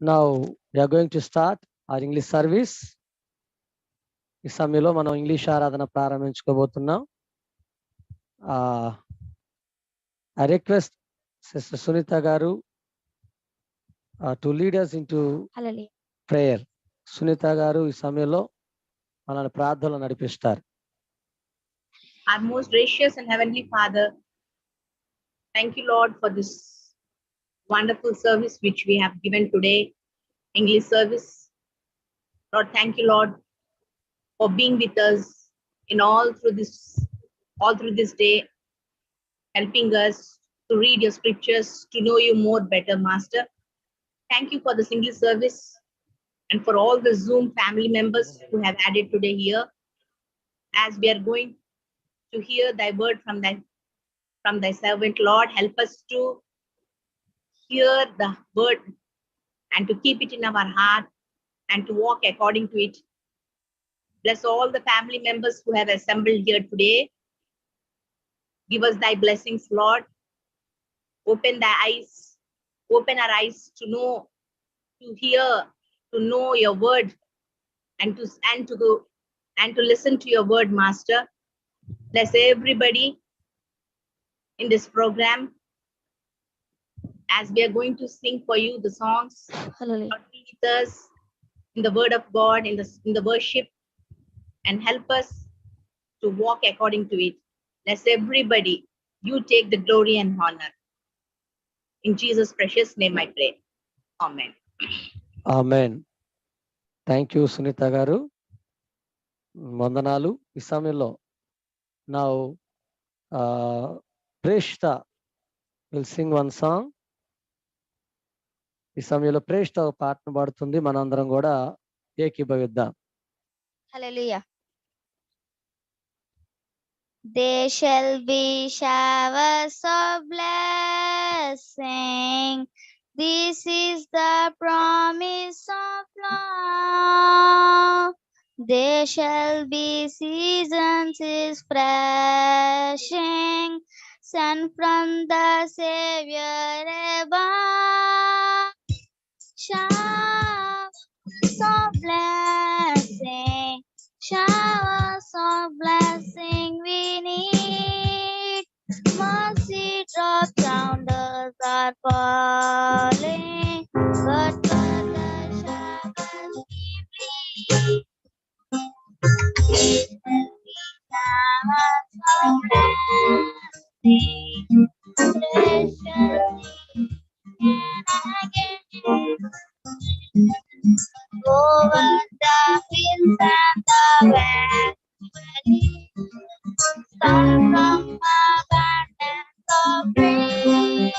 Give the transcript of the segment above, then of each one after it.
Now we are going to start our English service. ఈ సమయంలో మనం ఇంగ్లీష్ ఆరాధన ప్రారంభించుకోబోతున్నాం. I request Sister Sunita garu to lead us into prayer. Sunita garu ఈ సమయంలో మనల్ని ప్రార్థనలో నడిపిస్తారు. Our most gracious and heavenly Father, thank you, Lord, for this wonderful service which we have given today, English service. Lord, thank you, Lord, for being with us in all through this day, helping us to read your scriptures, to know you more better, Master. Thank you for this English service and for all the Zoom family members who have added today here. As we are going to hear thy word from thy servant, Lord, help us to hear the word and to keep it in our heart and to walk according to it. Bless all the family members who have assembled here today. Give us thy blessings, Lord. Open our eyes to know, to hear, to know your word and to listen to your word, Master. Bless everybody in this program as we are going to sing for you the songs. Hallelujah. Lord, be with us in the word of God, in the worship, and help us to walk according to it. Bless everybody. You take the glory and honor. In Jesus' precious name I pray. Amen. Amen. Thank you, Sunita garu. వందనాలు. ఈ సమయంలో now Preshta will sing one song. ఈ సమయంలో ప్రేష్ట ఒక పాటను పాడుతుంది. మనందరం కూడా ఏకీభవిద్దాం. Hallelujah. There shall be showers of blessing. This is the promise of love. There shall be seasons refreshing, sent from the Savior above. Showers of blessing, showers of blessing we need. Mercy drops down, the are falling, but for the showers we plead. Showers of blessing, over the hills and the valleys, sun from abundance of rain.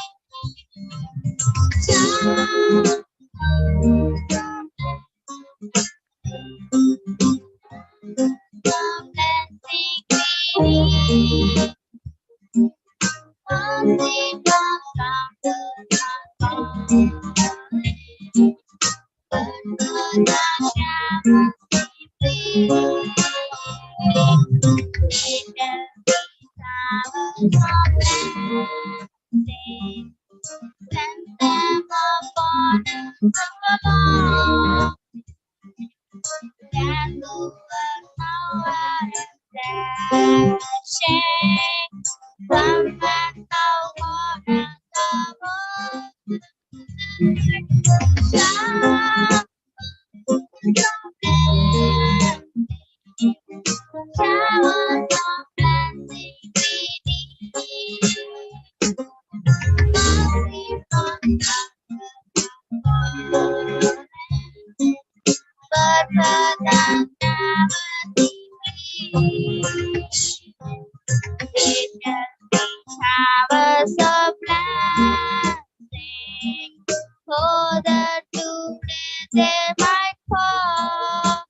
Send them upon us and over our shame. Come and now on the world. Showers of blessing we need. Mercy from but rather never decrease. It shall be showers of blessing, so that today they might fall.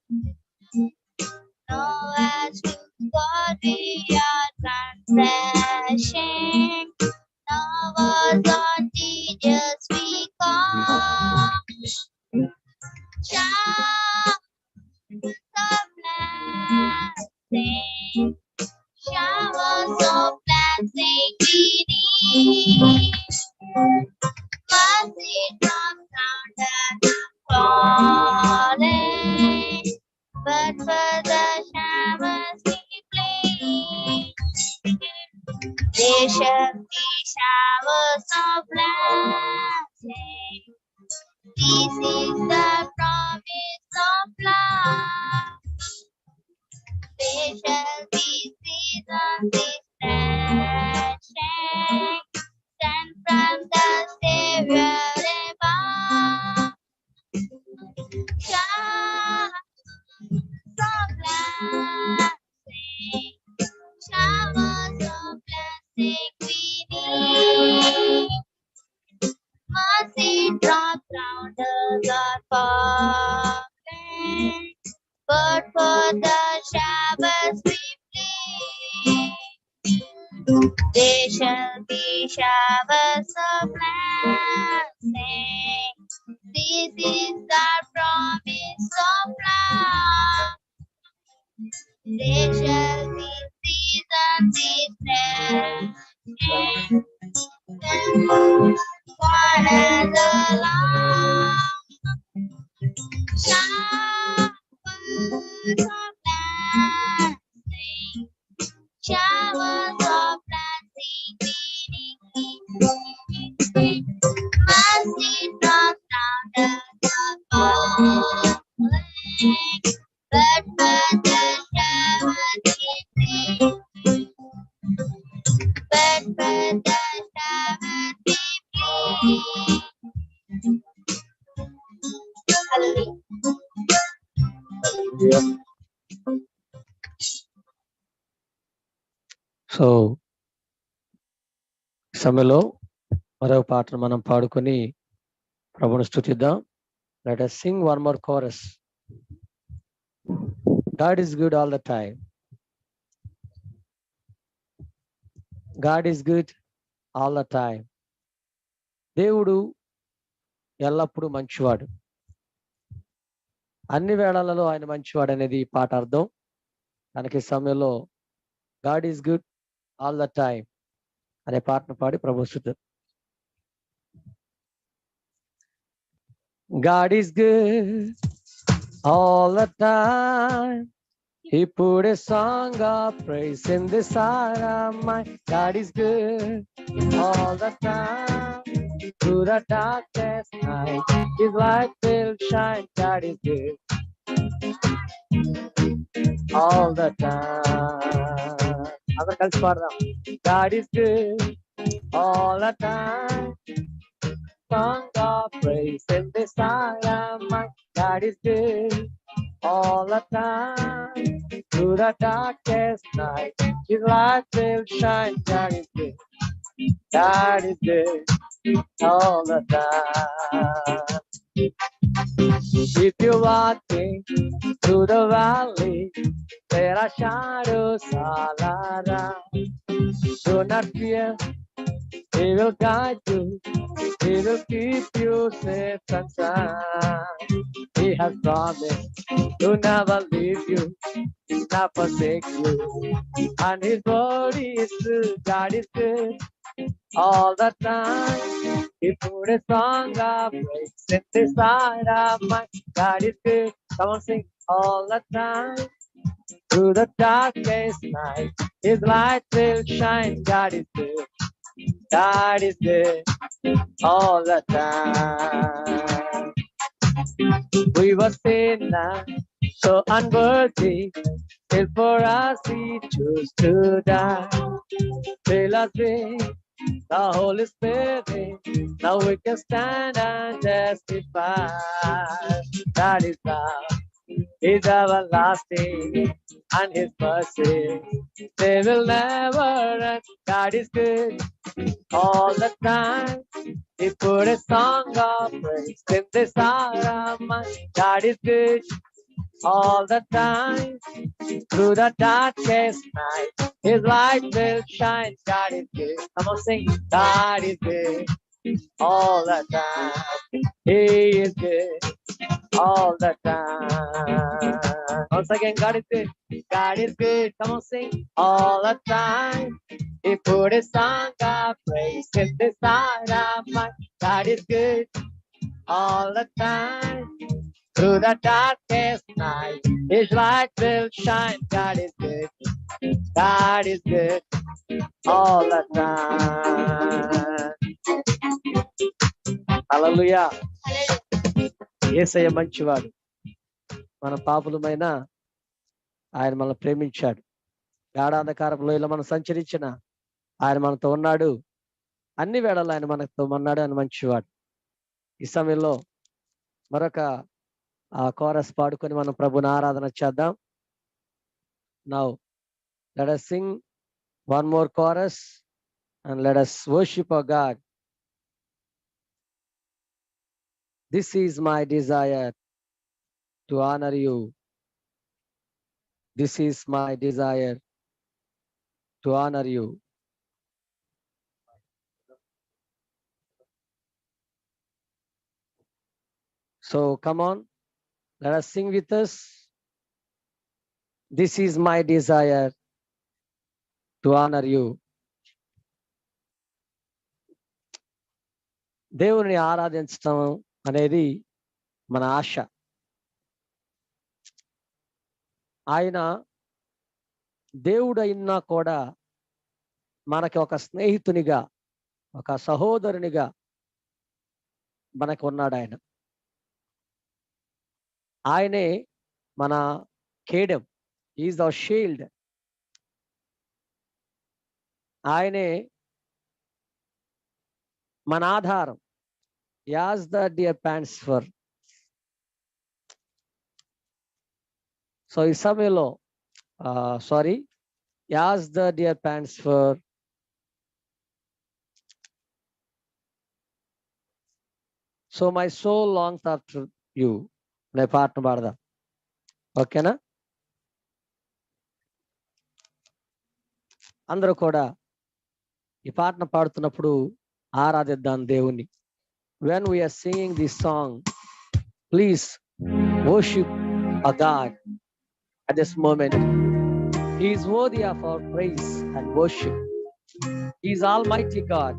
Know as to God we are transgressing, now was on Jesus we call. Showers of blessing, showers of blessing we need. Mercy drops down the for the showers we play. There shall be showers of blessing. This is the promise of love. There shall be seasons refreshing, sent from the Savior above. Showers of blessing, showers of blessing we need. Mercy drops round us are falling, but for the showers we plead. There shall be showers of blessing. This is the promise of love. There shall be seasons refreshing, one and along. Showers of blessing, showers of blessing beneath. Mercy drops down the falling, but for the showers we plead. But for the showers we plead. Hallelujah. So సమయంలో మరో పాటను మనం పాడుకొని ప్రభుని స్తుతిద్దాం. Let us sing one more chorus. God is good all the time. God is good all the time. దేవుడు ఎల్లప్పుడూ మంచివాడు. అన్ని వేళలలో ఆయన మంచివాడు అనేది ఈ పాట అర్థం. కనుక ఈ సమయంలో God is good all the time అనే పాటను పాడి ప్రభు స్తుతి. God is good all the time. He put a song of praise in this heart of mine. God is good all the time. Through the darkest night, His light will shine. God is good all the time. అందరూ కలిసి పాడదాం. God is good all the time. Song of praise in this heart of mine. God is good all the time. Through the darkest night, His light will shine. God is good. God is good all the time. If you're walking through the valley, there are shadows all around. Do not fear, He will guide you. He will keep you safe and sound. He has promised to never leave you, never forsake you. And His word is true. God is good all the time. He put a song of praise in this heart of mine. God is good. Come on, sing all the time. Through the darkest night, His light will shine. God is good. God is good all the time. We were sinners, so unworthy, still for us He chose to die. Fill us with the Holy Spirit, now we can stand and testify. That is love, is everlasting, and His mercy, they will never end. God is good all the time. He put a song of praise in this heart of mine. God is good all the time. Through the darkest night, His light will shine. God is good. Come on, sing. God is good all the time. He is good all the time. Once again, God is good. God is good. Come on, sing. All the time. He put a song of praise in this heart of mine. God is good all the time. Through the darkest night, His light will shine. God is good. God is good all the time. Hallelujah. యేసయ్య మంచివాడు. మన పాపులమైన ఆయన మనల్ని ప్రేమించాడు. గాఢాంధకారపు లోయలో మనం సంచరించిన ఆయన మనతో ఉన్నాడు. అన్ని వేళల్లో ఆయన మనతో ఉన్నాడు. ఆయన మంచివాడు. ఈ సమయంలో మరొక కోరస్ పాడుకొని మనం ప్రభుని ఆరాధన చేద్దాం. Now let us sing one more chorus and let us worship our God. This is my desire to honor you. This is my desire to honor you. So come on, let us sing with us. This is my desire to honor you. దేవుని ఆరాధించడం అనేది మన ఆశ. ఆయన దేవుడు అయినా కూడా మనకి ఒక స్నేహితునిగా, ఒక సహోదరునిగా మనకు ఉన్నాడు. ఆయనే మన కేడెం. Is our shield. ఆయనే మన ఆధారం. As the deer pants for. So ఈ సమయంలో as the deer pants for. So my soul longs after you అనే పాటను పాడదాం. ఓకేనా? అందరూ కూడా ఈ పాటను పాడుతున్నప్పుడు ఆరాధిద్దాం దేవుణ్ణి. When we are singing this song, please worship a God at this moment. He is worthy of our praise and worship. He is Almighty God.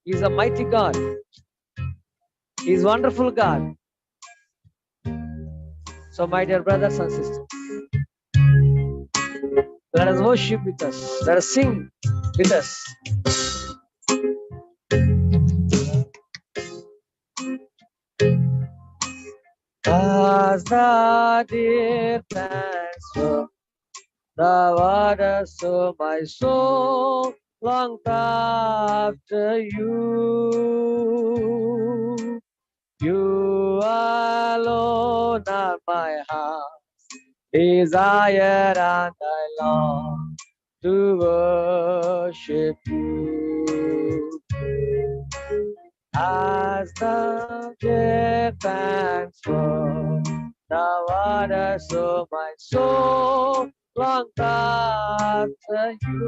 He is a mighty God. He is wonderful God. So my dear brothers and sisters, let us worship with us. Let us sing with us. As the deer pants for the waters, so my soul longed after you. You alone are my heart's desire, and I long to worship you. As the deer pants for the water, so my soul longed after you.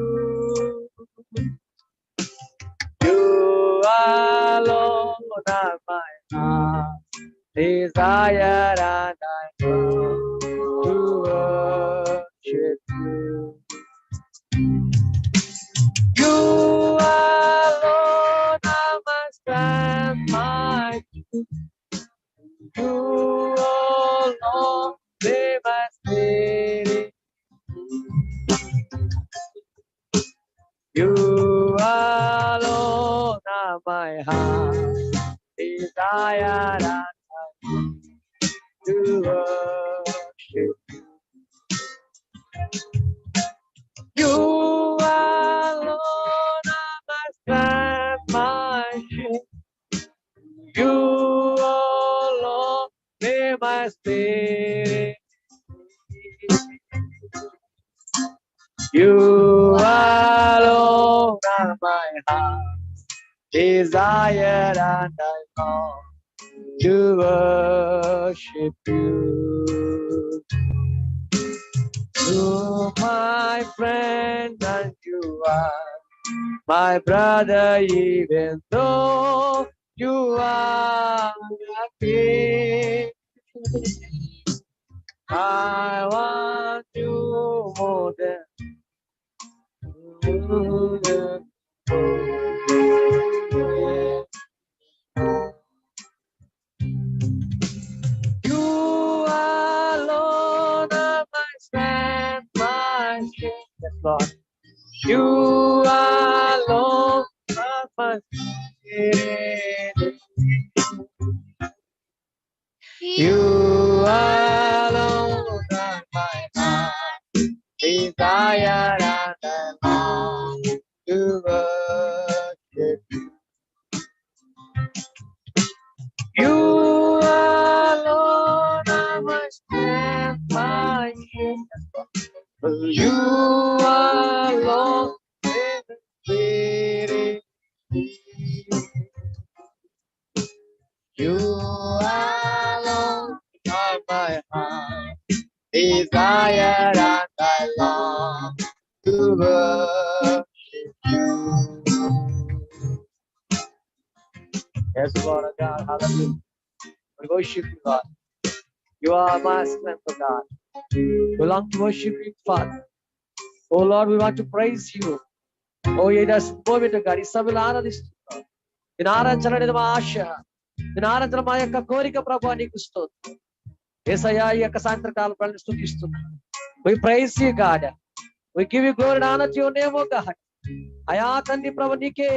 You alone are my heart's desire, and I long to worship you. You alone are my strength, my truth. You alone be my spirit. You alone are my heart's desire, and I to worship you. You alone are my strength, my shield. You alone be my spirit. You alone are my heart's desire, and I long to worship you. You my friend, and you are my brother, even though you are a king. I want you more than Lord. You alone are my spirit. You alone are my heart desire, and I long to worship you. You alone are my strength, my shield. You alone is the spirit. You alone are my heart desire, and I long to worship you. Yes, Lord God, hallelujah. We worship you, God. You are my strength, O God. We long to worship you, Father. Oh Lord, we want to praise you. Oh, yes, moment, God. Isabel ఆరాధిస్తున్నాం. నేను ఆరాధించాలనేది మా ఆశ. నేను ఆరాధన మా యొక్క కోరిక ప్రభు నీకు స్తోత్రం. యేసయ్యా ఈ యొక్క సాయంత్రకాల పనులు స్తుతిస్తున్నాం. We praise you, God. We give you glory and honor to your name, O God. అయా తండ్రి ప్రభు నీకే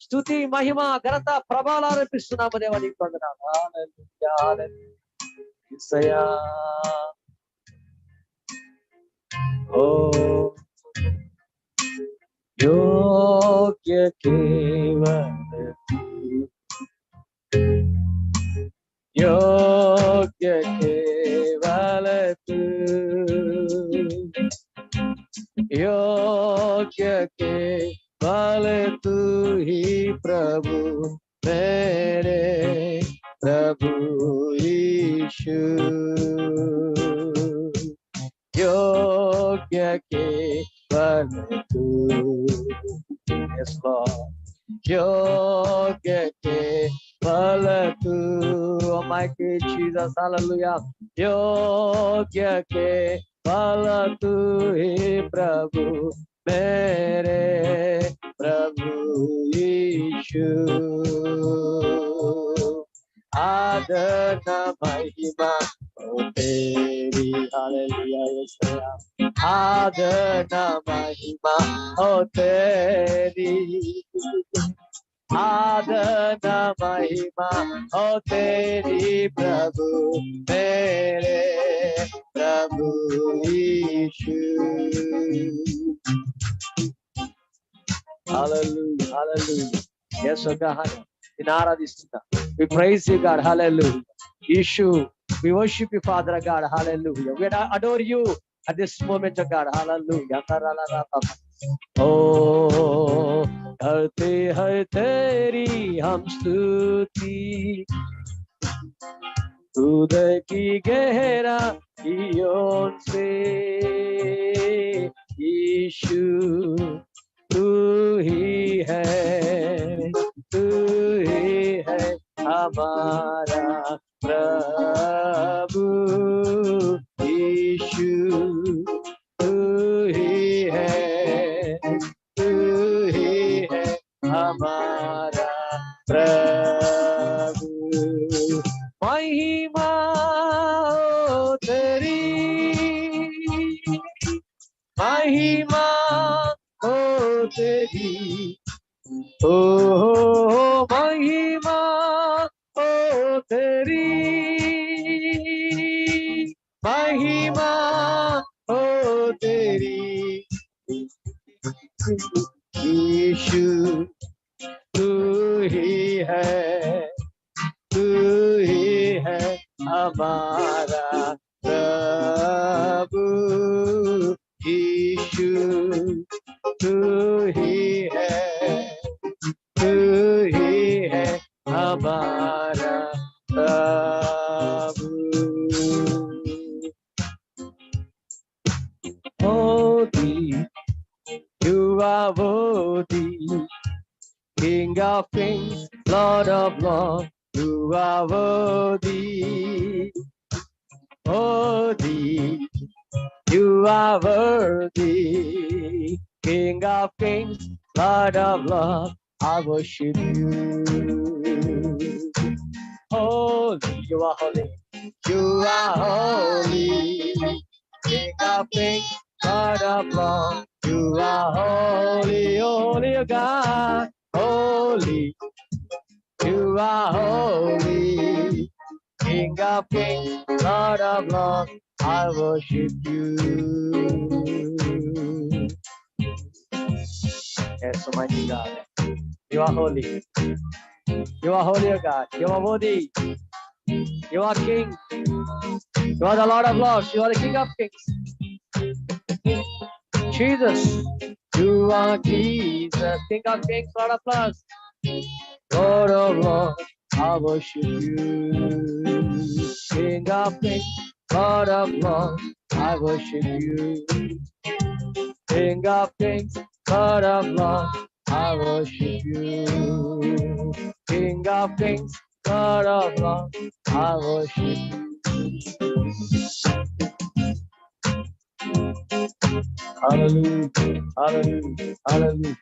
స్తుతి మహిమ ఘనత ప్రభావాలు అర్పిస్తున్నాము దేవా నీకు వందనాలు. హల్లెలూయా హల్లెలూయా. యేసయ్యా ఓ योग्य केवल योग्य केवल तू योग्य केवल तू ही प्रभु मेरे प्रभु यीशु योग्य केवल तू. Yes, Lord. योग्य केवल तू. Almighty Jesus, hallelujah. योग्य केवल तू ही प्रभु मेरे प्रभु यीशु आदर महिमा तेरी हालेलुया यीशुया आदर महिमा हो तेरी आदर महिमा हो तेरी प्रभु मेरे प्रभु Yeshu hallelujah hallelujah yes oh God in आराधिస్తున్నా we praise you God hallelujah Yeshu we worship you Father God hallelujah we adore you at this moment oh God hallelujah oh करते हैं तेरी हम स्तुति हृदय की गहराइयों से यीशु तू ही है हमारा प्रभु यीशु तू ही है हमारा प्रभु महिमा हो तेरी महिमा हो तेरी ओ महिमा हो तेरी महिमा हो तेरी यीशु तू ही है हमारा प्रभु यीशु तू ही है हमारा प्रभु होती you are worthy King of kings, Lord of lords, you are worthy. Worthy, you are worthy. King of kings, Lord of lords, I worship you. Holy, you are holy. You are holy. King of kings, Lord of lords, you You are holy, King of kings, Lord of lords, I worship you. Yes, Almighty God, you are holy. You are holy, O God. You are worthy. You are King. You are the Lord of lords. You are the King of kings. Jesus, you are Jesus, King of kings, Lord of lords, Lord of lords, I worship you. King of kings, Lord of lords, I worship you. King of kings, Lord of lords, I worship you. King of kings, Lord of lords, I worship you. Hallelujah, hallelujah, hallelujah,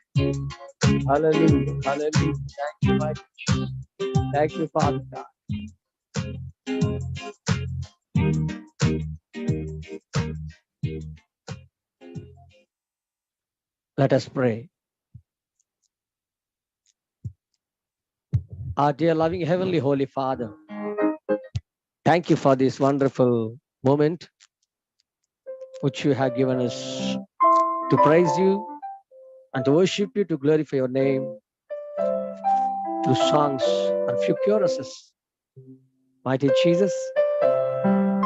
hallelujah, hallelujah. Thank you, my Jesus. Thank you, Father God. Let us pray. Our dear loving Heavenly Holy Father, thank you for this wonderful moment which you have given us to praise you and to worship you, to glorify your name through songs and few choruses. Mighty Jesus,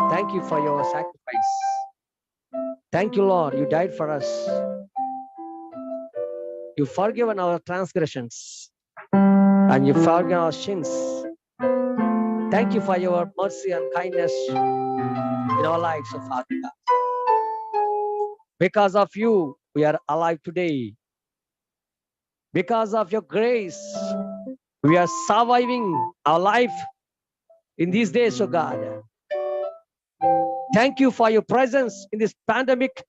thank you for your sacrifice. Thank you, Lord, you died for us. You've forgiven our transgressions and you forgiven our sins. Thank you for your mercy and kindness in our lives, O Father God. Because of you, we are alive today. Because of your grace, we are surviving our life in these days, O God. Thank you for your presence in this pandemic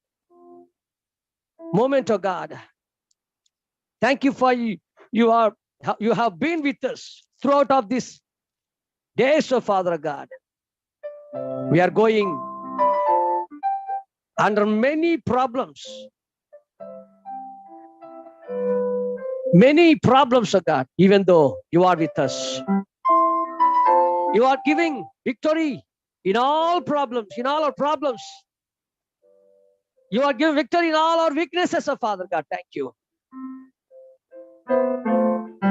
moment, O God. Thank you for you have been with us throughout of these days, O Father God. We are going under many problems, O God, even though you are with us. You are giving victory in all problems, in all our problems. You are giving victory in all our weaknesses, O Father God. Thank you.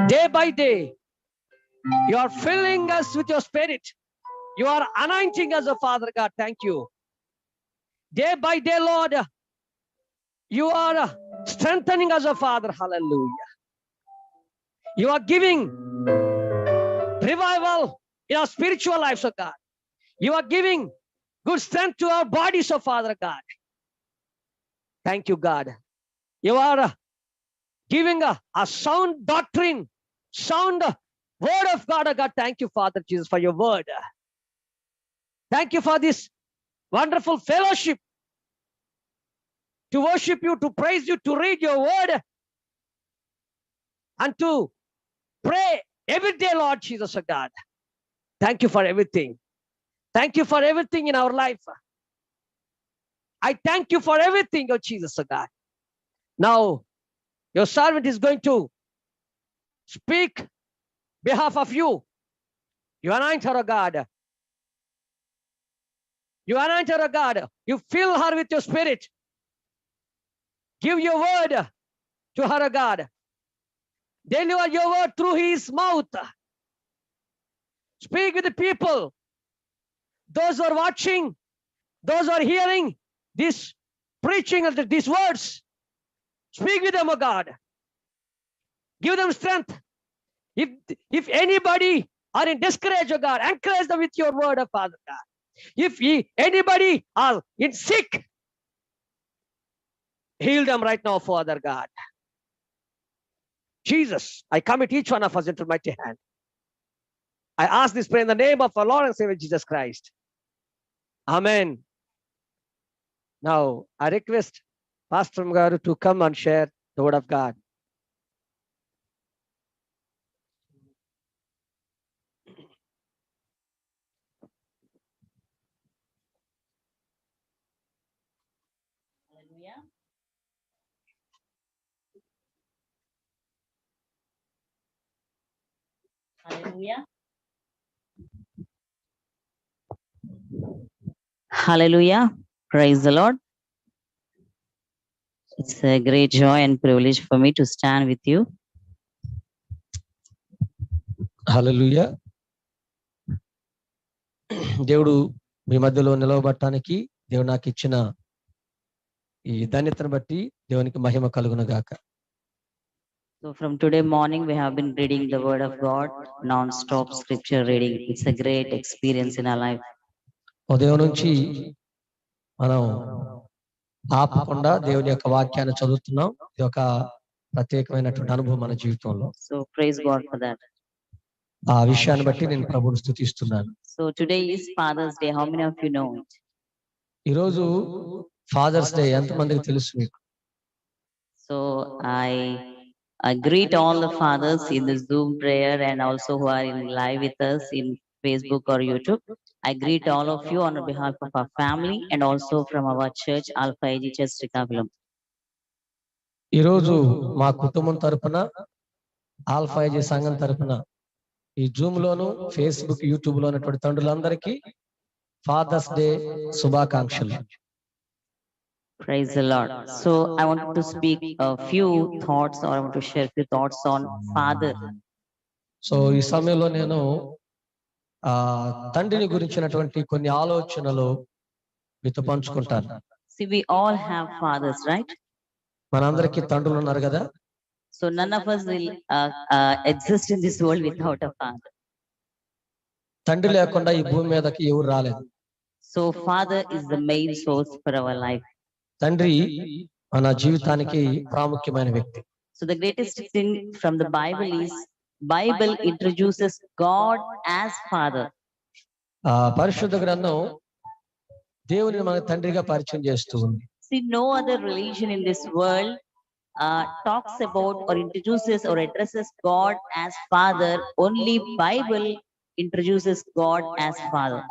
Day by day, you are filling us with your spirit. You are anointing us, O Father God. Thank you. Day by day, Lord, you are strengthening us, O Father. Hallelujah. You are giving revival in our spiritual lives, O God. You are giving good strength to our bodies, O Father God. Thank you, God. You are giving a sound doctrine, sound word of God, O God. Thank you, Father Jesus, for your word. Thank you for this wonderful fellowship to worship you, to praise you, to read your word, and to pray every day, Lord Jesus, O God. Thank you for everything. Thank you for everything in our life. I thank you for everything, oh Jesus, O God. Now, your servant is going to speak behalf of you. You anoint her, O God. You anoint her, O God. You fill her with your spirit. Give your word to her, O God. Deliver your word through his mouth. Speak with the people. Those who are watching, those who are hearing this preaching of these words. Speak with them, O God. Give them strength. If anybody are in discouraged, O God, encourage them with your word, O Father God. If anybody are in sick, heal them right now, Father God. Jesus, I commit each one of us into mighty hand. I ask this prayer in the name of our Lord and Savior Jesus Christ. Amen. Now, I request Pastor Mgaru to come and share the word of God. Hallelujah. Hallelujah. Hallelujah. Praise the Lord. It's a great joy and privilege for me to stand with you. హల్లెలూయా. దేవుడు మీ మధ్యలో నిలవబడటానికి దేవుడు నాకు ఇచ్చిన ఈ ధన్యతను బట్టి దేవునికి మహిమ కలుగును గాక. So from today morning, we have been reading the word of God, non-stop scripture reading. It's a great experience in our life. ఉదయం నుంచి మనం ఆపకుండా దేవుని యొక్క వాక్యాన్ని చదువుతున్నాం. ఇది ఒక ప్రత్యేకమైనటువంటి అనుభవం మన జీవితంలో. So praise God for that. ఆ విషయాన్ని బట్టి నేను ప్రభువుని స్తుతిస్తున్నాను. So today is Father's Day. How many of you know it? ఈరోజు ఫాదర్స్ డే ఎంతమందికి తెలుసు మీకు? So I greet all the fathers in the Zoom prayer and also who are in live with us in Facebook or YouTube. I greet all of you on behalf of our family and also from our church, Alpha AG Church Srikakulam. ఈరోజు మా కుటుంబం తరపున alpha AG సంఘం తరపున ఈ Zoom లోను Facebook YouTube లో ఉన్నటువంటి తండ్రులందరికీ fathers Day శుభాకాంక్షలు. Praise the Lord. So I want to speak a few thoughts or I want to share a few thoughts on father. So ఈ సమయంలో నేను తండ్రిని గురించినటువంటి కొన్ని ఆలోచనలు మీతో పంచుకుంటాను. See, we all have fathers, right? మనందరికీ తండ్రులు ఉన్నారు కదా. So none of us will exist in this world without a father. తండ్రి లేకుండా ఈ భూమి మీదకి ఎవరు రాలేదు. So father is the main source for our life. తండ్రి మన జీవితానికి ప్రాముఖ్యమైన వ్యక్తి. So the greatest thing from the Bible introduces God as father. పరిశుద్ధ గ్రంథం దేవుని మన తండ్రిగా పరిచయం చేస్తూ ఉంది. See, no other religion in this world talks about or introduces or addresses God as father. Only Bible introduces God as father.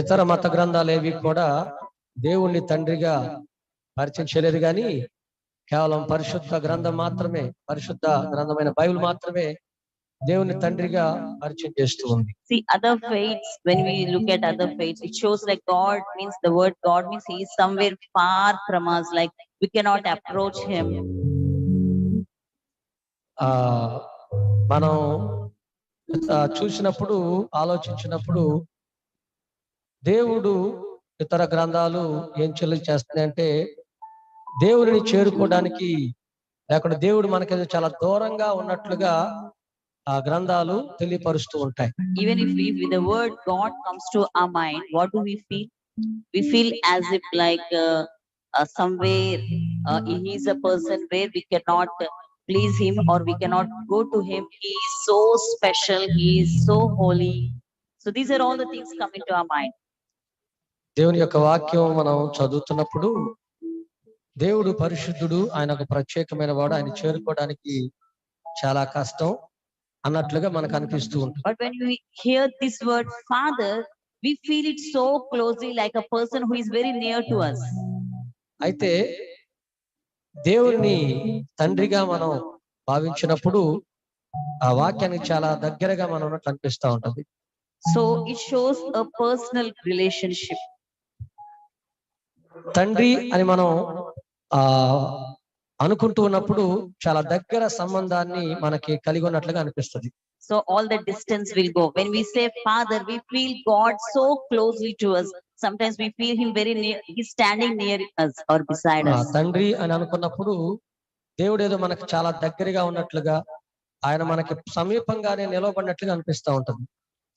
ఇతర మత గ్రంథాలు ఏవి కూడా దేవుణ్ణి తండ్రిగా పరిచయం చేయలేదు, కానీ కేవలం పరిశుద్ధ గ్రంథం మాత్రమే, పరిశుద్ధ గ్రంథమైన బైబిల్ మాత్రమే దేవుని తండ్రిగా పరిచయం చేస్తూ ఉంది. See, other faiths, when we look at other faiths, it shows like God means the word God means he is somewhere far from us, like we cannot approach him. మనం చూసినప్పుడు ఆలోచించినప్పుడు దేవుడు ఇతర గ్రంథాలు ఏం చేస్తున్నాయంటే దేవుడిని చేరుకోవడానికి లేకుండా దేవుడు మనకి చాలా దూరంగా ఉన్నట్లుగా ఆ గ్రంథాలు తెలియపరుస్తూ ఉంటాయి. Even if the word God comes to our mind, what do we feel? We feel as if like somewhere he is a person where we cannot please him or we cannot go to him. He is so special, he is so holy. So these are all the things come into our mind. దేవుని యొక్క వాక్యం మనం చదువుతున్నప్పుడు దేవుడు పరిశుద్ధుడు, ఆయన ఒక ప్రత్యేకమైన వాడు, ఆయన చేరుకోవడానికి చాలా కష్టం అన్నట్లుగా మనకు అనిపిస్తూ ఉంటుంది. But when we hear this word father, we feel it so closely, like a person who is very near to us. అయితే దేవుని తండ్రిగా మనం భావించినప్పుడు ఆ వాక్యానికి చాలా దగ్గరగా మనం ఉన్నట్లు అనిపిస్తూ ఉంటుంది. So it shows a personal relationship. తండ్రి అని మనం అనుకుంటూ ఉన్నప్పుడు చాలా దగ్గర సంబంధాన్ని మనకి కలిగి ఉన్నట్లుగా అనిపిస్తుంది. So all the distance will go. When we say father, we feel God so closely to us. Sometimes we feel him very near, he's standing near us or beside us. తండ్రి అని అనుకున్నప్పుడు దేవుడు ఏదో మనకు చాలా దగ్గరగా ఉన్నట్లుగా, ఆయన మనకి సమీపంగానే నిలవబడినట్లుగా అనిపిస్తూ ఉంటుంది.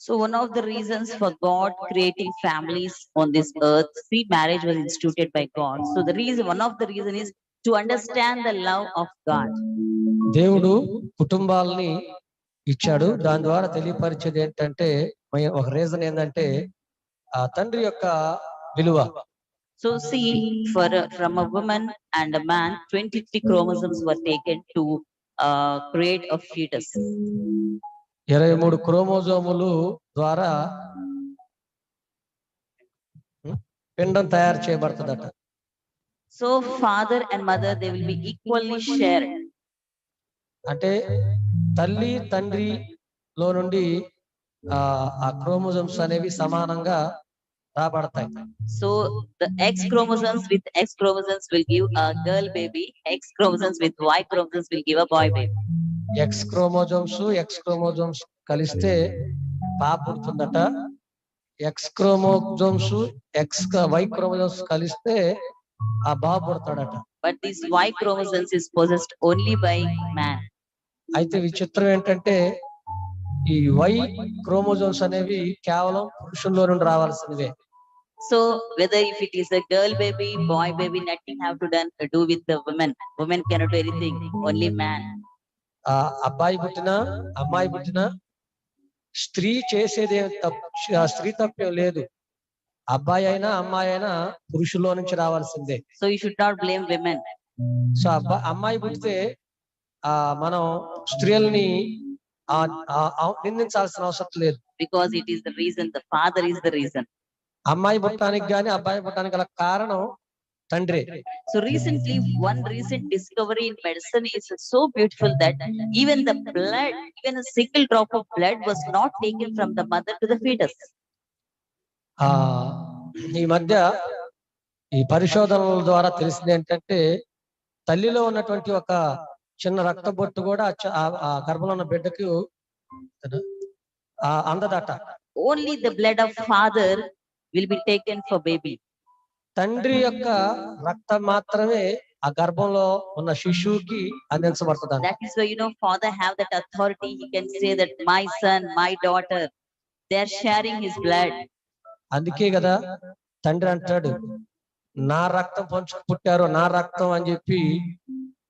So one of the reasons for God creating families on this earth, see, marriage was instituted by God. So one of the reason is to understand the love of God. దేవుడు కుటుంబాలని ఇచ్చాడు. దాని ద్వారా తెలియపరిచేది ఏంటంటే, ఒక రీజన్ ఏంటంటే ఆ తండ్రి యొక్క విలువ. So see, from a woman and a man, 23 chromosomes were taken to create a fetus. 23 క్రోమోజోములు ద్వారా పిండం తయారు చేయబడుతుందట. So father and mother, they will be equally shared. అంటే తల్లి తండ్రి లో నుండి ఆ క్రోమోజోమ్స్ అనేవి సమానంగా రాబడతాయి. So the X chromosomes with X chromosomes will give a girl baby. X chromosomes with Y chromosomes will give a boy baby. X chromosomes కలిస్తే పాప పుడుతుందట. ఎక్స్ క్రోమోజోమ్స్ వై క్రోమోజోమ్స్ కలిస్తే ఆ బాబు పుడతాడట. But this Y chromosomes is possessed only by man. అయితే విచిత్రం ఏంటంటే ఈ why chromosomes అనేవి కేవలం పురుషుల్లో నుండి రావాల్సినవే. So whether if it is a girl baby, boy baby, nothing have to do with the women. Women cannot do anything, only man. ఆ అబ్బాయి పుట్టినా అమ్మాయి పుట్టినా స్త్రీ చేసేది స్త్రీ తప్పేం లేదు. అబ్బాయి అయినా అమ్మాయి అయినా పురుషుల్లో నుంచి రావాల్సిందే. So you should not blame women. So అమ్మాయి పుట్టితే మనం స్త్రీలని నిందించాల్సిన అవసరం లేదు. Because it is the reason, the father is the reason. అమ్మాయి పుట్టడానికి గాని అబ్బాయి పుట్టడానికి గల కారణం తండ్రి. So recently, one recent discovery in medicine is so beautiful that even the blood, even a single drop of blood was not taken from the mother to the fetus. ఈ మధ్య ఈ పరిశోధనల ద్వారా తెలిసింది ఏంటంటే తల్లిలో ఉన్నటువంటి ఒక చిన్న రక్త బొట్టు కూడా ఆ గర్భంలో ఉన్న బిడ్డకు అందదట. Only the blood of father will be taken for baby. తండ్రి యొక్క రక్తం మాత్రమే ఆ గర్భంలో ఉన్న శిశువుకి అందించబడుతుంది. That is why father have that authority. He can say that my son, my daughter, they are sharing his blood. అందుకే కదా తండ్రి అంటాడు నా రక్తం పంచుకు పుట్టారు నా రక్తం అని చెప్పి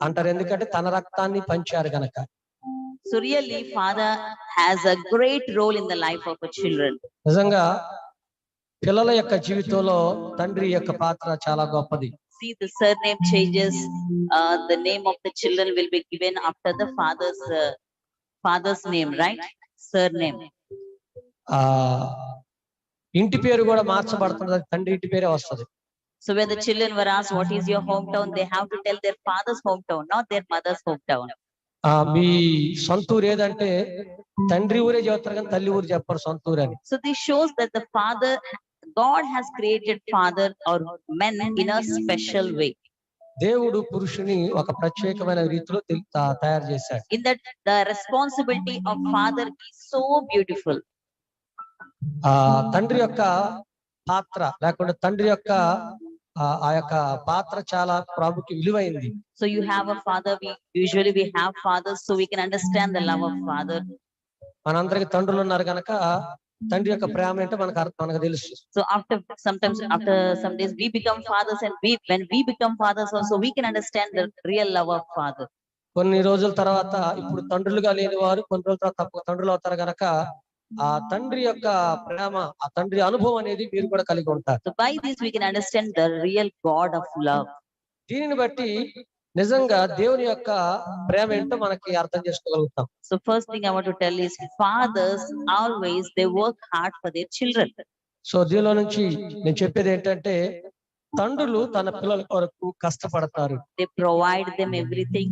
అంటారు. ఎందుకంటే తన రక్తాన్ని పంచారు గనక. So really father has a great role in the life of a children. నిజంగా పిల్లల యొక్క జీవితంలో తండ్రి యొక్క పాత్ర చాలా గొప్పది. See, the surname changes. The name of the children will be given after the father's name, right? Surname. ఇంటి పేరు కూడా మార్చబడుతున్నది. తండ్రి ఇంటి పేరే వస్తుంది. So when the children were asked what is your hometown, they have to tell their father's hometown, not their mother's hometown. మీ సొంత ఊరు ఏదంటే తండ్రి ఊరే చెప్తారు కానీ తల్లి ఊరు చెప్పారు సొంత ఊరు అని. So this shows that the father, God has created father or men in a special way. దేవుడు పురుషుని ఒక ప్రత్యేకమైన రీతిలో తయారు చేశాడు. In that the responsibility of father is so beautiful. తండ్రి యొక్క పాత్ర లేకుంటే తండ్రి యొక్క ఆ యొక్క పాత్ర చాలా ప్రాముఖ్య విలువైంది. So you have a father. Usually we have fathers, so we can understand the love of father. మనందరికి తండ్రులు ఉన్నారు కనుక తండ్రి యొక్క ప్రేమ ఏంటో మనకు తెలుసు. So after some days we become fathers, and when we become fathers also we can understand the real love of father. కొన్ని రోజుల తర్వాత ఇప్పుడు తండ్రులుగా లేని వారు కొన్ని రోజుల తర్వాత తప్పక తండ్రులు అవుతారు గనక ఆ తండ్రి యొక్క ప్రేమ ఆ తండ్రి అనుభవం అనేది మీరు కూడా కలిగి ఉంటారు. So by this we can understand the real God of love. దీనిని బట్టి నిజంగా దేవుని యొక్క ప్రేమ ఏంటో మనకి అర్థం చేసుకోగలుగుతాం. So first thing I want to tell is fathers always they work hard for their children. So దీనిలో నుంచి నేను చెప్పేది ఏంటంటే తండ్రులు తన పిల్లల కొరకు కష్టపడతారు. They provide them everything.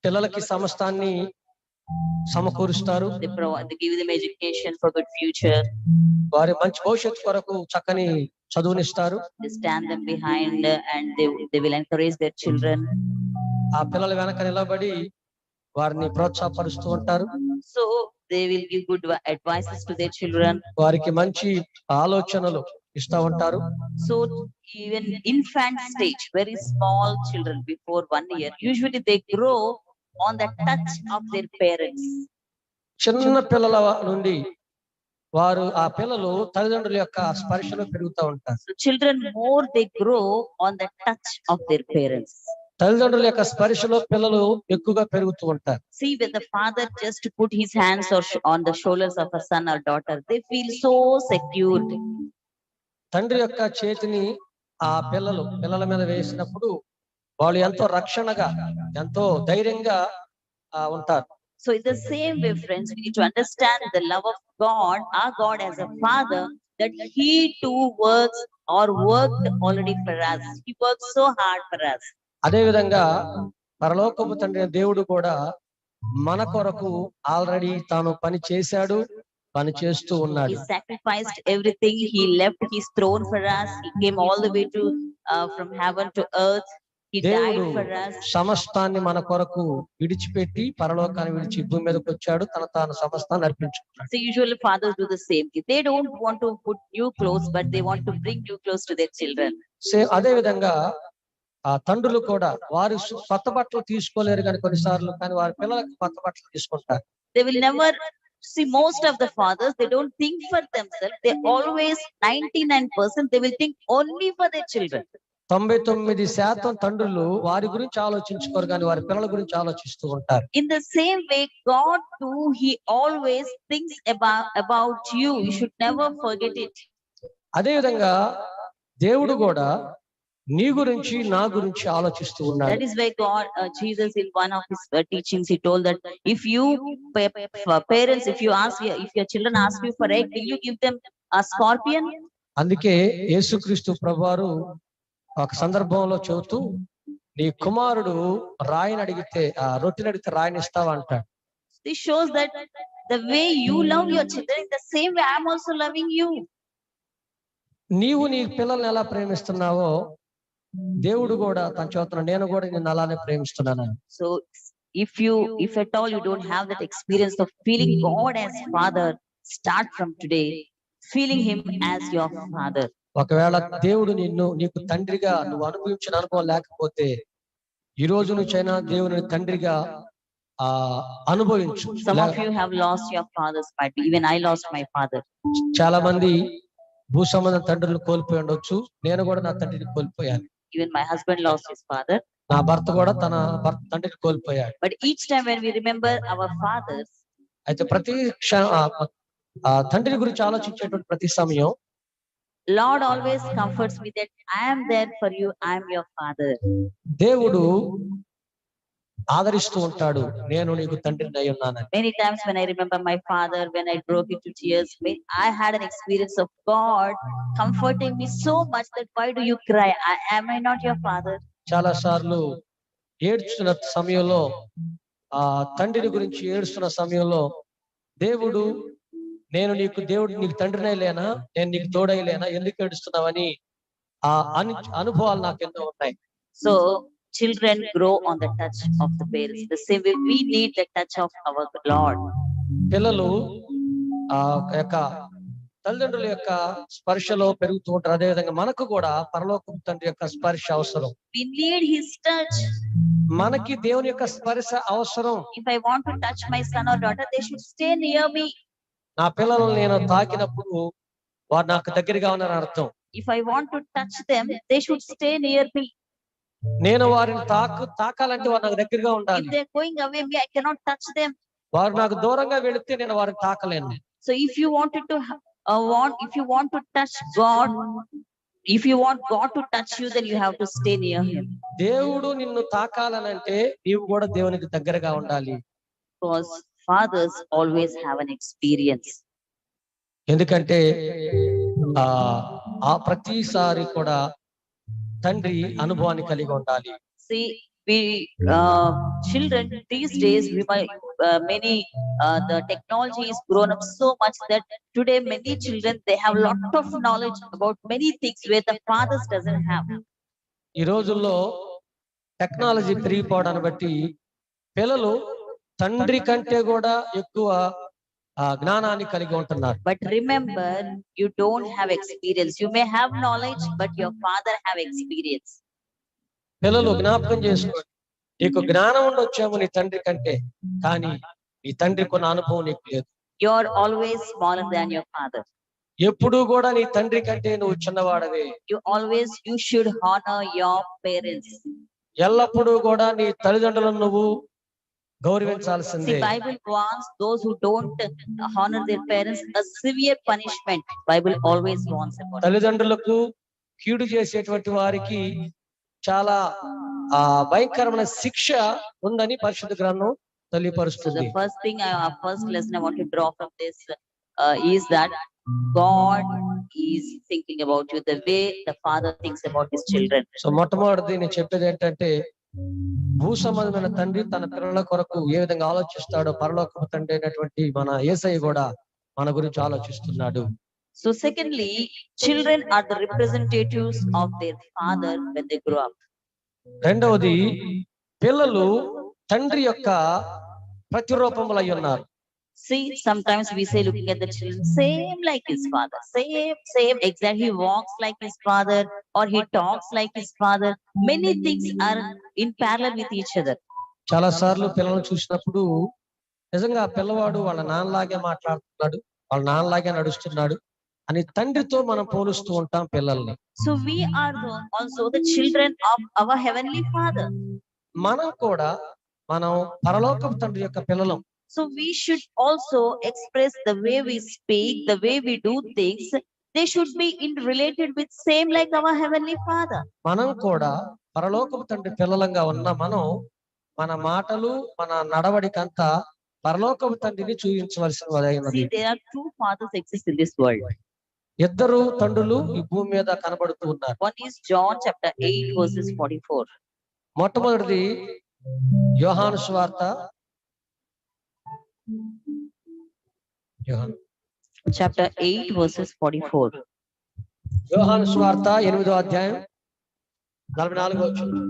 పిల్లలకి సమస్తాన్ని సమకూరుస్తారు. They give them education for good future. వారి మంచి భవిష్యత్తు కొరకు చక్కని చదువునిస్తారు. They stand them behind and they will encourage their children. ఆ పిల్లల వెనక నిలబడి వారిని ప్రోత్సాహపరుస్తూ ఉంటారు. So they will give good advices to their children. వారికి మంచి ఆలోచనలు ఇస్తూ ఉంటారు. So even infant stage, very small children before 1 year, usually they grow on the touch of their parents. చిన్న పిల్లల నుండి వారు ఆ పిల్లలు తల్లిదండ్రుల యొక్క స్పర్శలో పెరుగుతూ ఉంటారు. So children more they grow on the touch of their parents. తల్లిదండ్రుల యొక్క స్పర్శలో పిల్లలు ఎక్కువగా పెరుగుతూ ఉంటారు. See, when the father just put his hands on the shoulders of a son or daughter, they feel so secured. తండ్రి యొక్క చేతిని ఆ పిల్లల మీద వేసినప్పుడు వాళ్ళు ఎంతో రక్షణగా ఎంతో ధైర్యంగా ఉంటారు. So in the same way, friends, we need to understand the love of God, our God as a father, that he too works or worked already for us. He works so hard for us. అదే విధంగా పరలోకపు తండ్రి దేవుడు కూడా మన కొరకు already తాను పని చేశాడు, పని చేస్తూ He ఉన్నాడు. sacrificed everything. He left his throne for us. He came all the way to from heaven to earth. He దేవుడు died for us. సమస్తాన్ని మన కొరకు విడిచిపెట్టి పరలోకాన్ని విడిచి భూమి మీదకి వచ్చాడు, తాను సమస్తాన్ని అర్పించుకున్నాడు. So usually fathers do the same thing. They don't want to put new clothes, but they want to bring new clothes to their children. అదే విధంగా ఆ తండ్రులు కూడా వారి కొత్త బట్టలు తీసుకోలేరు కానీ కొన్నిసార్లు కానీ వారి పిల్లలకు కొత్త బట్టలు తీసుకుంటారు. They will never see most of the fathers. They don't think for themselves. They always 99% they will think only for their children. 99% తండ్రులు వారి గురించి ఆలోచించుకోరు కానీ వారి పిల్లల గురించి ఆలోచిస్తూ ఉంటారు. In the same way, God too, He always thinks about you. You should never forget it. అదే విధంగా దేవుడు కూడా నీ గురించి నా గురించి ఆలోచిస్తూ ఉన్నాడు. That is why God, Jesus, in one of his teachings, he told that if you parents, if your children ask you for egg, will you give them a scorpion? అందుకే యేసుక్రీస్తు ప్రభువారు ఒక సందర్భంలో చెబుతూ నీ కుమారుడు రాయిని అడిగితే రొట్టెని అడిగితే రాయిని ఇస్తావా అంటాడు. This shows that the way you love your children, in the same way I am also loving you. నీవు నీ పిల్లల్ని ఎలా ప్రేమిస్తున్నావో దేవుడు కూడా తన చెబుతున్నాడు, నేను కూడా నిన్ను అలానే ప్రేమిస్తున్నాను. So if at all you don't have that experience of feeling God as Father, start from today feeling Him as your Father. ఒకవేళ దేవుడు నీకు తండ్రిగా నువ్వు అనుభవించిన అనుభవం లేకపోతే ఈ రోజు నుంచైనా దేవుని తండ్రిగా అనుభవించు. Some of you have lost your fathers, but even I lost my father. చాలా మంది భూ సంబంధ తండ్రులు కోల్పోయి ఉండొచ్చు. నేను కూడా నా తండ్రిని కోల్పోయాను. Even my husband lost his father. నా భర్త కూడా తన తండ్రిని కోల్పోయాడు. But each time when we remember our fathers, అయితే ప్రతి తండ్రి గురించి ఆలోచించేటువంటి ప్రతి సమయం Lord always comforts me that I am there for you. I am your father. దేవుడు ఆదరిస్తూ ఉంటాడు, నేను నీకు తండ్రిని అయి ఉన్నానని. Many times when I remember my father, when I broke into tears, I had an experience of God comforting me so much that why do you cry? Am I not your father? చాలా సార్లు ఏడ్చుతున్న సమయంలో తండ్రిని గురించి ఏడుస్తున్న సమయంలో దేవుడు దేవుడు నీకు తండ్రినే లేనా, నేను నీకు తోడై లేనా, ఎందుకు ఏడుస్తున్నావని అనుభవాలు నాకు ఎన్నో ఉన్నాయి. So children grow on the touch of the parents. The same way we need the touch of our Lord. పిల్లలు యొక్క తల్లిదండ్రుల యొక్క స్పర్శలో పెరుగుతూ ఉంటారు. అదే విధంగా మనకు కూడా పరలోకపు తండ్రి యొక్క స్పర్శ అవసరం. We need His touch. మనకి దేవుని యొక్క స్పర్శ అవసరం. If I want to touch my son or daughter, they should stay near me. నా పిల్లలను నేను తాకినప్పుడు వారు నాకు దగ్గరగా ఉన్నారని అర్థం. If I want to touch them, they should stay near me. నేను వారిని తాకాలంటే వారు నాకు దగ్గరగా ఉండాలి. If they are going away, I cannot touch them. వారు నాకు దూరంగా వెళితే నేను వారిని తాకలేను. So if you want to touch God, if you want God to touch you, then you have to stay near Him. దేవుడు నిన్ను తాకాలనంటే నీవు కూడా దేవునికి దగ్గరగా ఉండాలి. Because fathers always have an experience. ఎందుకంటే ప్రతిసారి కూడా తండ్రి అనుభవాన్ని కలిగి ఉండాలి. See, we children these days, the technology is grown up so much that today many children, they have a lot of knowledge about many things where the fathers doesn't have. ఈ రోజుల్లో technology పెరిగిపోవడాన్ని బట్టి పిల్లలు తండ్రి కంటే కూడా ఎక్కువ జ్ఞానాన్ని కలిగి ఉంటున్నారు. But remember, you don't have experience. You may have knowledge, but your father have experience. పిల్లలు జ్ఞాపకం చేసుకోండి, నీకు జ్ఞానం ఉండొచ్చేమో నీ తండ్రి కంటే, కానీ నీ తండ్రి కొన్న అనుభవం నీకు లేదు. You are always smaller than your father. ఎప్పుడు కూడా నీ తండ్రి కంటే నువ్వు చిన్నవాడవే. You should honor your parents. ఎల్లప్పుడూ కూడా నీ తల్లిదండ్రులను నువ్వు గౌరవించాల్సిందే. The Bible warns those who don't honor their parents a severe punishment. Bible always warns about it. తల్లిదండ్రులకు కీడు చేసేటువంటి వారికి చాలా భయంకరమైన శిక్ష ఉందని పరిశుద్ధ గ్రంథం తెలియపరుస్తుంది. So the first lesson I want to draw from this is that God is thinking about you the way the father thinks about his children. So మొట్టమొదటిది నేను చెప్పేది ఏంటంటే భూ సంబంధమైన తండ్రి తన పిల్లల కొరకు ఏ విధంగా ఆలోచిస్తాడో పరలోకపు తండ్రి అయినటువంటి మన యేసయ్య కూడా మన గురించి ఆలోచిస్తున్నాడు. So secondly, children are the representatives of their father when they grow up. రెండవది, పిల్లలు తండ్రి యొక్క ప్రతిరూపములై ఉన్నారు. See, sometimes we say, looking at the children, same like his father, same, exactly. He walks like his father, or he talks like his father. Many things are in parallel with each other. చాలా సార్లు పిల్లలను చూసినప్పుడు నిజంగా ఆ పిల్లవాడు వాళ్ళ నాన్నలాగే మాట్లాడుతున్నాడు, వాళ్ళ నాన్నలాగే నడుస్తున్నాడు అని తండ్రితో మనం పోలుస్తూ ఉంటాం పిల్లల్ని. So we are also the children of our heavenly Father. మనం పరలోకపు తండ్రి యొక్క పిల్లలం. So we should also express the way we speak, the way we do things. They should be related with same like our heavenly Father. మనం కూడా పరలోకపు తండ్రి పిల్లలంగా ఉన్న మనం మన మాటలు మన నడవడికంతా పరలోకపు తండ్రిని చూపించవలసినది. See, there are two fathers exist in this world. ఇద్దరు తండ్రులు ఈ భూమి మీద కనబడుతూ ఉన్నారు. One is John chapter 8 verses 44. మొట్టమొదటిది యోహాను సువార్త Chapter 8 verses 44. యోహాను సువార్త 8వ అధ్యాయం 44వ వచనం.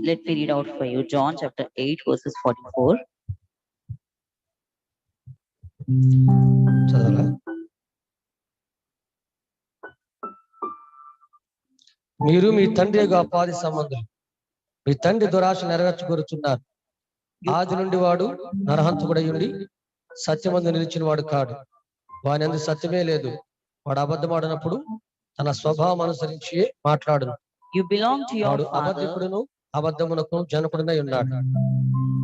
Let me read out for you. John chapter 8 verses 44. చదవాలా? మీరు మీ తండ్రి యొక్క అపాది సంబంధులు, మీ తండ్రి దురాశ నెరవేర్చుకొనుచున్నారు. ఆది నుండి వాడు నరహంతకుడై ఉండి సత్యమందు నిలిచిన వాడు కాడు, వాని యందు సత్యమే లేదు. వాడు అబద్ధమాడినప్పుడు తన స్వభావం అనుసరించి మాట్లాడును. You belong to your వాడు father. అబద్ధికుడును అబద్ధమునకు జనకుడునై ఉన్నాడు.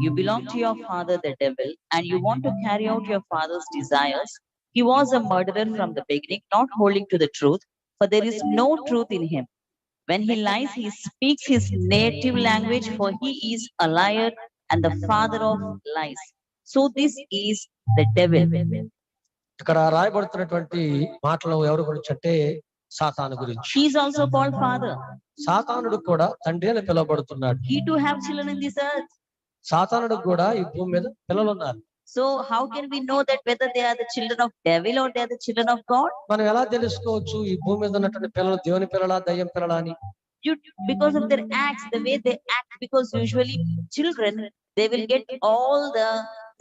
You belong to your father, the devil, and you want to carry out your father's desires. He was a murderer from the beginning, not holding to the truth, for there is no truth in him. When he lies, he speaks his native language, for he is a liar and the father of lies. So this is the devil. ఇక్కడ రాయబడుతున్నటువంటి మాటలు ఎవరి గురించి అంటే సాతాను గురించి. He is also called father. సాతానుడు కూడా తండ్రి అని పిలువబడుతున్నాడు. He too have children in this earth. సాతానుడు కూడా ఈ భూమి మీద పిల్లలు ఉన్నారు. So how can we know that whether they are the children of devil or they are the children of God? మనం ఎలా తెలుసుకోవచ్చు ఈ భూమి మీద ఉన్నటువంటి పిల్లలు దేవుని పిల్లలా దయ్యం పిల్లలా అని? Because of their acts, the way they act, because usually children, they will get all the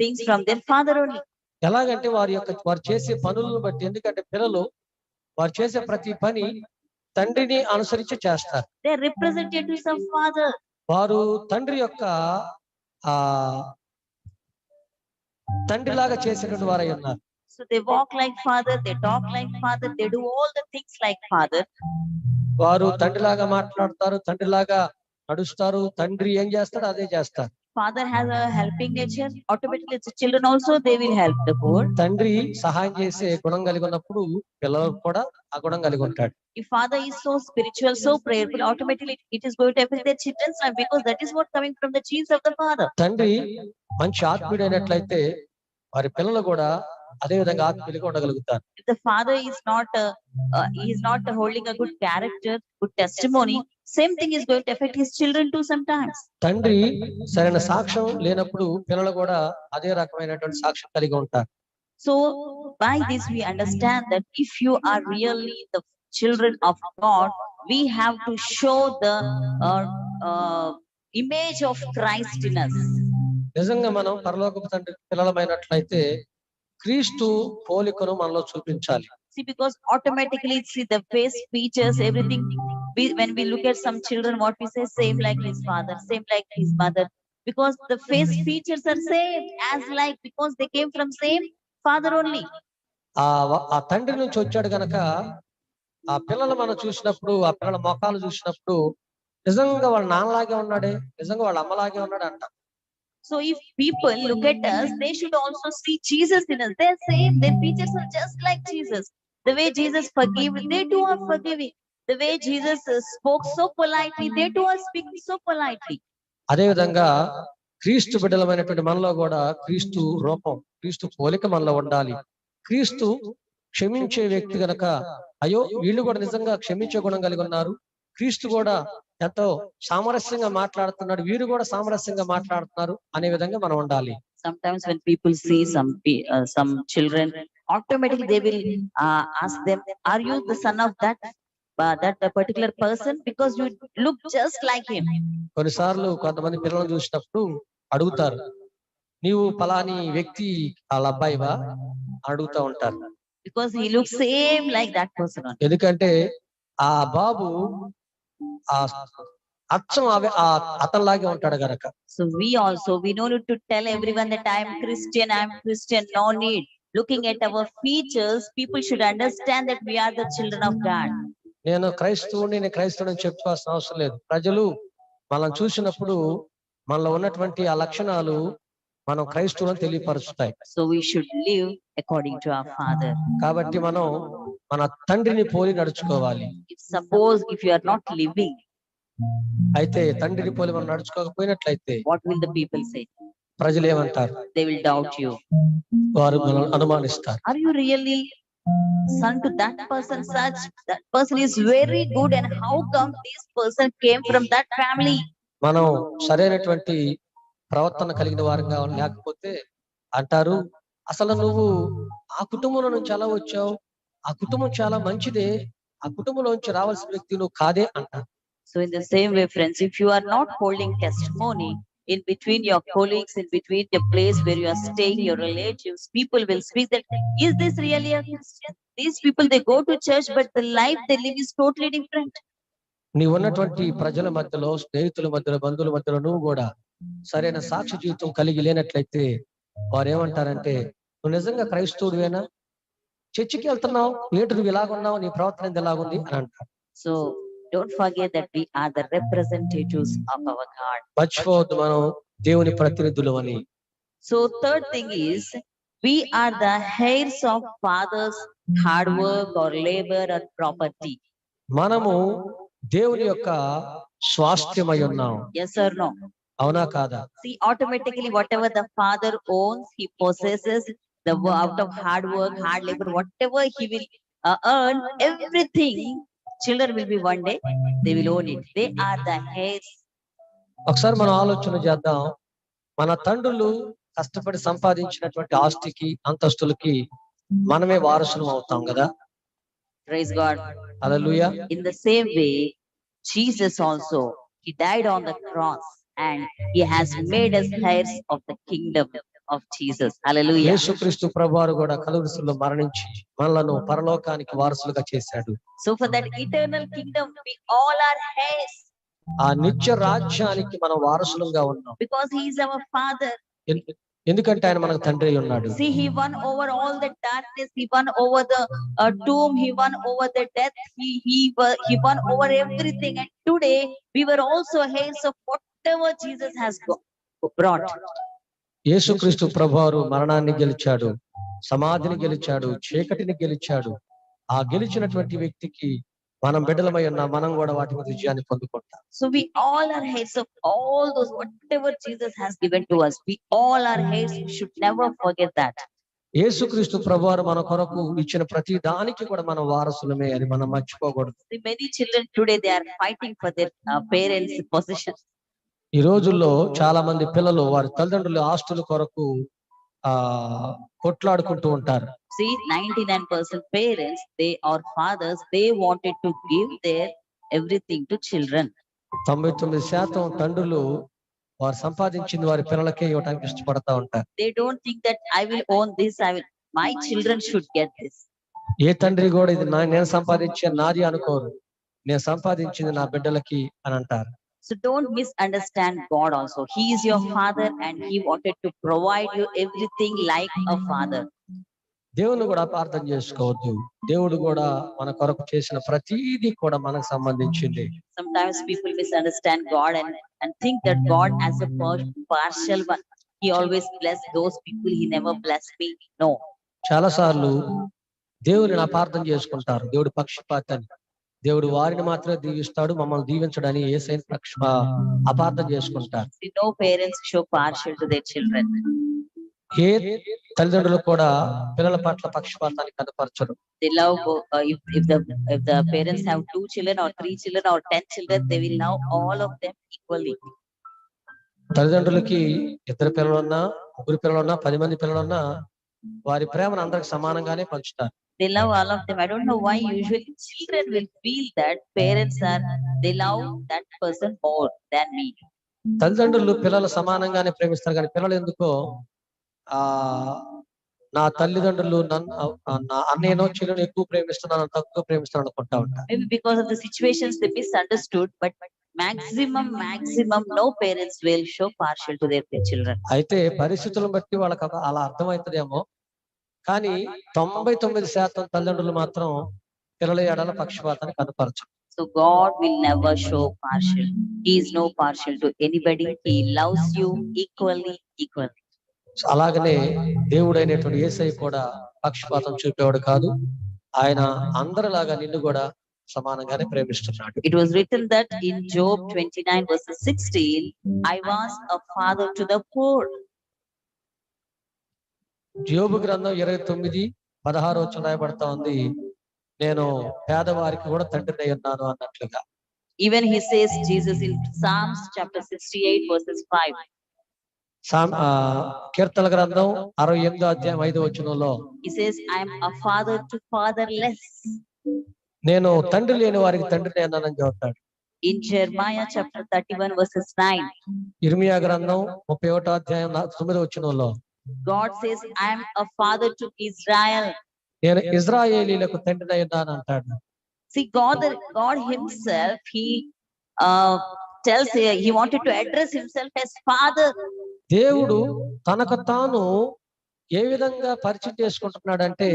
things from their father only. ఎలాగంటే వారు చేసే పనులను బట్టి, ఎందుకంటే పిల్లలు వారు చేసే ప్రతి పని తండ్రిని అనుసరించి చేస్తారు. They are representatives of father. వారు తండ్రి యొక్క తండ్రిలాగా చేసేటువంటి వారై ఉన్నారు. So they walk like father, they talk like father, they do all the things like father. వారు తండ్రిలాగా మాట్లాడతారు, తండ్రిలాగా నడుస్తారు. తండ్రి ఏం చేస్తాడో అదే చేస్తారు. Father has a helping nature. Automatically, the children also they will help the poor. తండ్రి సహాయం చేసే గుణం కలిగి ఉన్నప్పుడు పిల్లలు కూడా ఆ గుణం కలిగి ఉంటాడు. If father is so spiritual, so prayerful, automatically it is going to affect their children's life, because that is what coming from the genes of the father. తండ్రి మంచి ఆత్మీయుడైనట్లయితే వారి పిల్లలు కూడా అదే విధంగా ఆత్మీయులుగా ఉండగలుగుతారు. If the father is not holding a good character, good testimony, same thing is going to affect his children too sometimes. తండ్రి సరైన సాక్ష్యం లేనప్పుడు పిల్లలు కూడా అదే రకమైనటువంటి సాక్ష్యం కలిగి ఉంటారు. So by this we understand that if you are really the children of God, we have to show the image of Christ in us. నిజంగా మనం పరలోకపు తండ్రి పిల్లలమైనట్లయితే క్రీస్తు పోలికను మనలో చూపించాలి. See, because automatically see the face features, everything. When we look at some children, what we say, same like his father, same like his mother, because the face features are same as like, because they came from same father only. ఆ తండ్రి నుంచి వచ్చాడు గనక ఆ పిల్లలు మనం చూసినప్పుడు, ఆ పిల్లల మొఖాలు చూసినప్పుడు నిజంగా వాళ్ళ నాన్నలాగే ఉన్నాడే, నిజంగా వాళ్ళ అమ్మలాగే ఉన్నాడు అంట. So if people look at us, they should also see Jesus in us. They're same, their features are just like Jesus. The way Jesus forgave, they too are forgiving. The way Jesus spoke so politely, they too are speaking so politely. అదే విధంగా క్రీస్తు బిడ్డలమైనటువంటి మనలో కూడా క్రీస్తు రూపం, క్రీస్తు పోలిక మనలో ఉండాలి. క్రీస్తు క్షమించే వ్యక్తి గనక అయ్యో వీళ్ళు కూడా నిజంగా క్షమించే గుణం కలిగి ఉన్నారు, క్రీస్తు కూడా ఎంతో సామరస్యంగా మాట్లాడుతున్నాడు, వీరు కూడా సామరస్యంగా మాట్లాడుతున్నారు అనే విధంగా మనం ఉండాలి. Sometimes when people see some children, automatically they will ask them, "Are you the son of that particular person? Because you look just like him." కొన్నిసార్లు కొంతమంది పిల్లలను చూసినప్పుడు అడుగుతారు, నీవు పలాని వ్యక్తి వాళ్ళ అబ్బాయివా అడుగుతా ఉంటారు. Because he looks same like that person only. ఎందుకంటే ఆ బాబు ఆ అచ్చం అతనిలాగే ఉంటాడు గనక. So we no need to tell everyone that I am Christian. No need. Looking at our features, people should understand that we are the children of God. నేను క్రైస్తవుని చెప్పుకోవాల్సిన అవసరం లేదు. ప్రజలు మనం చూసినప్పుడు మనలో ఉన్నటువంటి ఆ లక్షణాలు మనం క్రైస్తవులను తెలియపరుస్తాయి. So we should live according to our Father. కాబట్టి మనం మన తండ్రిని పోలి నడుచుకోవాలి. Suppose if you are not living, అయితే తండ్రిని పోలి మనం నడుచుకోకపోయినట్లయితే what will the people say? ప్రజలు ఏమంటారు? They will doubt you. వారు మనల్ని అనుమానిస్తారు. Are you really son to that person? Such that person is very good, and how come this person came from that family? మనం సరైనటువంటి ప్రవర్తన కలిగిన వారంగా లేకపోతే అంటారు, అసలు నువ్వు ఆ కుటుంబంలో నుంచి ఎలా వచ్చావు, ఆ కుటుంబం చాలా మంచిదే, ఆ కుటుంబంలోంచి రావాల్సిన వ్యక్తి నువ్వు కాదే అంటారు. So in the same way, friends, if you are not holding testimony in between your colleagues, in between the place where you are staying, your relatives, people will speak that, is this really a Christian? These people, they go to church, but the life they live is totally different. నీ ఉన్నటువంటి ప్రజల మధ్యలో, స్నేహితుల మధ్యలో, బంధువుల మధ్యలో నువ్వు కూడా సరైన సాక్షి జీవితం కలిగి లేనట్లయితే వారు ఏమంటారంటే, నువ్వు నిజంగా క్రైస్తవుడివేనా, చర్చికి వెళ్తున్నావు, ఏంటి నువ్వు ఇలాగున్నావు, నీ ప్రవర్తన ఎలాగుంది అని అంటారు. So don't forget that we are the representatives of our God. మర్చిపోవద్దు మనం దేవుని ప్రతినిధులు అని. So third thing is, we are the heirs of Father's hard work or labor or property. మనము దేవుని యొక్క స్వాస్థ్యమై ఉన్నాం. Yes or no? అవునా కాదా? See, automatically whatever the father owns, he possesses out of hard work, hard labor, whatever he will earn, everything. Children will be one day, they will own it. They are the heirs. ఒకసారి మనం ఆలోచన చేద్దాం. మన తండ్రులు కష్టపడి సంపాదించినటువంటి ఆస్తికి, అంతస్తులకి మనమే వారసులం అవుతాం కదా. Praise God. Hallelujah. In the same way, Jesus also, he died on the cross and he has made us heirs of the kingdom of Jesus. Hallelujah. యేసుక్రీస్తు ప్రభువారు కూడా కలువరి శిలువలో మరణించి మనలను పరలోకానికి వారసులుగా చేశాడు. So for that eternal kingdom, we all are heirs. ఆ నిత్య రాజ్యానికి మనం వారసులుగా ఉన్నాం. Because he is our Father. ఎందుకంటే ఆయన మనకు తండ్రి అయి ఉన్నాడు. See, he won over all the darkness. He won over the tomb. He won over the death. He won over everything. And today we were also heirs of whatever Jesus has brought. యేసుక్రీస్తు ప్రభువారు మరణాన్ని గెలిచాడు, సమాధిని గెలిచాడు, చీకటిని గెలిచాడు. ఆ గెలిచినటువంటి వ్యక్తికి మనం బిడ్డలమై ఉన్న మనం కూడా వాటి మీద విజయాన్ని పొందుకుంటాం. So we all are heirs of all those whatever Jesus has given to us. We all are heirs. We should never forget that. యేసుక్రీస్తు ప్రభువారు మన కొరకు ఇచ్చిన ప్రతి దానికి కూడా మనం వారసులమే అని మనం మర్చిపోకూడదు. See, many children today, they are fighting for their parents' possessions. ఈ రోజుల్లో చాలా మంది పిల్లలు వారి తల్లిదండ్రుల ఆస్తుల కొరకు కొట్లాడుకుంటూ ఉంటారు. See, 99% parents, they are fathers, they wanted to give their everything to children. 99% తండ్రులు వారు సంపాదించింది వారి పిల్లలకే ఇవ్వడానికి ఇష్టపడతా ఉంటారు. They don't think that I will own this, my children should get this. ఏ తండ్రి కూడా ఇది నేను సంపాదించిన నాది అనుకోరు, నేను సంపాదించింది నా బిడ్డలకి అని అంటారు. So don't misunderstand God also. He is your father and he wanted to provide you everything like a father. దేవుని కూడా అపార్థం చేసుకోవద్దు. దేవుడు కూడా మన కొరకు చేసిన ప్రతిదీ కూడా మనకు సంబంధించింది. Sometimes people misunderstand God and think that God as a partial one. He always bless those people, he never blessed me. No. చాలా సార్లు దేవుని అపార్థం చేసుకుంటారు. దేవుడు పక్షపాతి అని. దేవుడు వారిని మాత్రమే దీవిస్తాడు, మమ్మల్ని దీవించడని యేసయ్యను అపార్థం చేసుకుంటారు. No parents show partial to their children. ఏ తల్లిదండ్రులు కూడా పిల్లల పట్ల పక్షపాతాన్ని కనపరచరు. They love, if the parents have 2 children or 3 children or 10 children, they will love all of them equally. తల్లిదండ్రులకి ఇద్దరు పిల్లలున్నా, ముగ్గురు పిల్లలున్నా, 10 మంది పిల్లలున్నా వారి ప్రేమను అందరికి సమానంగానే పంచుతారు. They love all of them. I don't know why usually children will feel that parents they love that person more than me. తల్లిదండ్రులు పిల్లలు సమానంగానే ప్రేమిస్తారు, కానీ పిల్లలు ఎందుకో ఆ నా తల్లిదండ్రులు నా అన్నయ్యనో చెల్లెను ఎక్కువ ప్రేమిస్తున్నాను, తక్కువ ప్రేమిస్తున్నాను అనుకుంటా ఉంటారు. Maybe because of the situations they misunderstood, but maximum no parents will show partial to their children. అయితే పరిస్థితులను బట్టి వాళ్ళకి అలా అర్థమవుతుందేమో, కానీ 99% తల్లిదండ్రులు మాత్రం పిల్లల ఎడల పక్షపాతాన్ని కనపరచరు. So God will never show partial. He is no partial to anybody. He loves you equally. అలాగనే దేవుడైనటువంటి యేసయ్య కూడా పక్షపాతం చూపేవాడు కాదు. ఆయన అందరిలాగా నిన్ను కూడా సమానంగానే ప్రేమిస్తున్నాడు. It was written that in Job 29 verses 16, I was a father to the poor. యోబు గ్రంథం 29:16 రాయబడతా ఉంది, నేను పేదవారికి కూడా తండ్రినై ఉన్నాను అన్నట్లుగా. Even he says Jesus in Psalms chapter 68 verses 5. కీర్తన గ్రంథం 68:5 He says, I am a father to fatherless. నేను తండ్రి లేని వారికి తండ్రిని అన్నానని చెప్తాడు. In Jeremiah chapter 31 verses 9. ఇర్మియా గ్రంథం 31:9 God says, I am a father to Israel. నేను ఇజ్రాయేలీలకు తండ్రిని అన్నాను అంటాడు. See, God himself, he tells he wanted to address himself as father. దేవుడు తనకు తాను ఏ విధంగా పరిచయం చేసుకుంటున్నాడంటే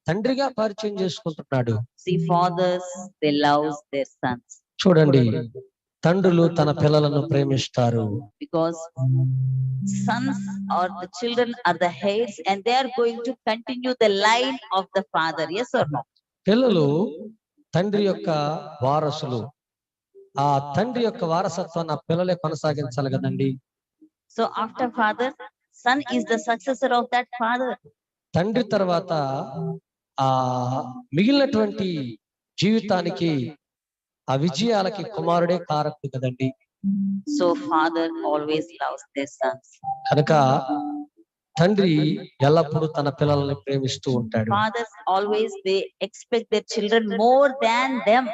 తండ్రిగా పరిచయం చేసుకుంటున్నాడు. See, fathers, they love their sons. చూడండి, తండ్రులు తన పిల్లలను ప్రేమిస్తారు. Because sons or the children are the heirs and they are going to continue the line of the father. Yes or no? పిల్లలు తండ్రి యొక్క వారసులు. ఆ తండ్రి యొక్క వారసత్వాన్ని ఆ పిల్లలే కొనసాగించాలి కదండి. So after father, son is the successor of that father. తండ్రి తర్వాత ఆ మిగిలినటువంటి జీవితానికి ఆ విజయాలకి కుమారుడే కారకుడు కదండి. So father always loves their sons. కనుక తండ్రి ఎల్లప్పుడూ తన పిల్లల్ని ప్రేమిస్తూ ఉంటాడు. Fathers always they expect their children more than them.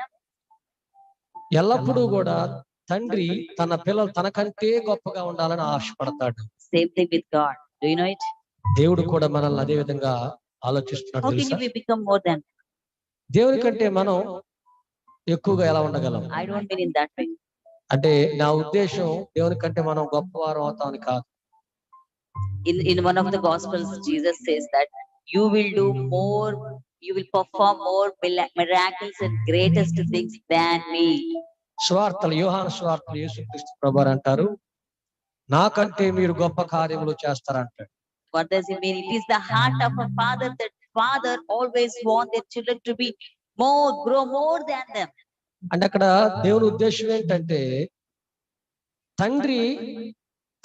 ఎల్లప్పుడూ కూడా తండ్రి తన పిల్లలు తనకంటే గొప్పగా ఉండాలని ఆశపడతాడు. Same thing with God. Do you know it? దేవుడు కూడా మనల్ని అదే విధంగా ఆలోచిస్తున్నాడు. How can we become more than? దేవుని కంటే మనం ఎక్కువగా ఎలా ఉండగలం? I don't mean in that way. అంటే నా ఉద్దేశం దేవుని కంటే మనం గొప్పవారు అవుతామని కాదు. In one of the gospels, Jesus says that you will do more, you will perform more miracles and greatest things than me. స్వార్థలు, యోహాను స్వార్థలు యేసుక్రీస్తు ప్రభువారు అంటారు, నాకంటే మీరు గొప్ప కార్యములు చేస్తారంటాడు. What does it mean? It is the heart of a father that father always want their children to be grow more than them. అంటే అక్కడ దేవుని ఉద్దేశం ఏంటంటే తండ్రి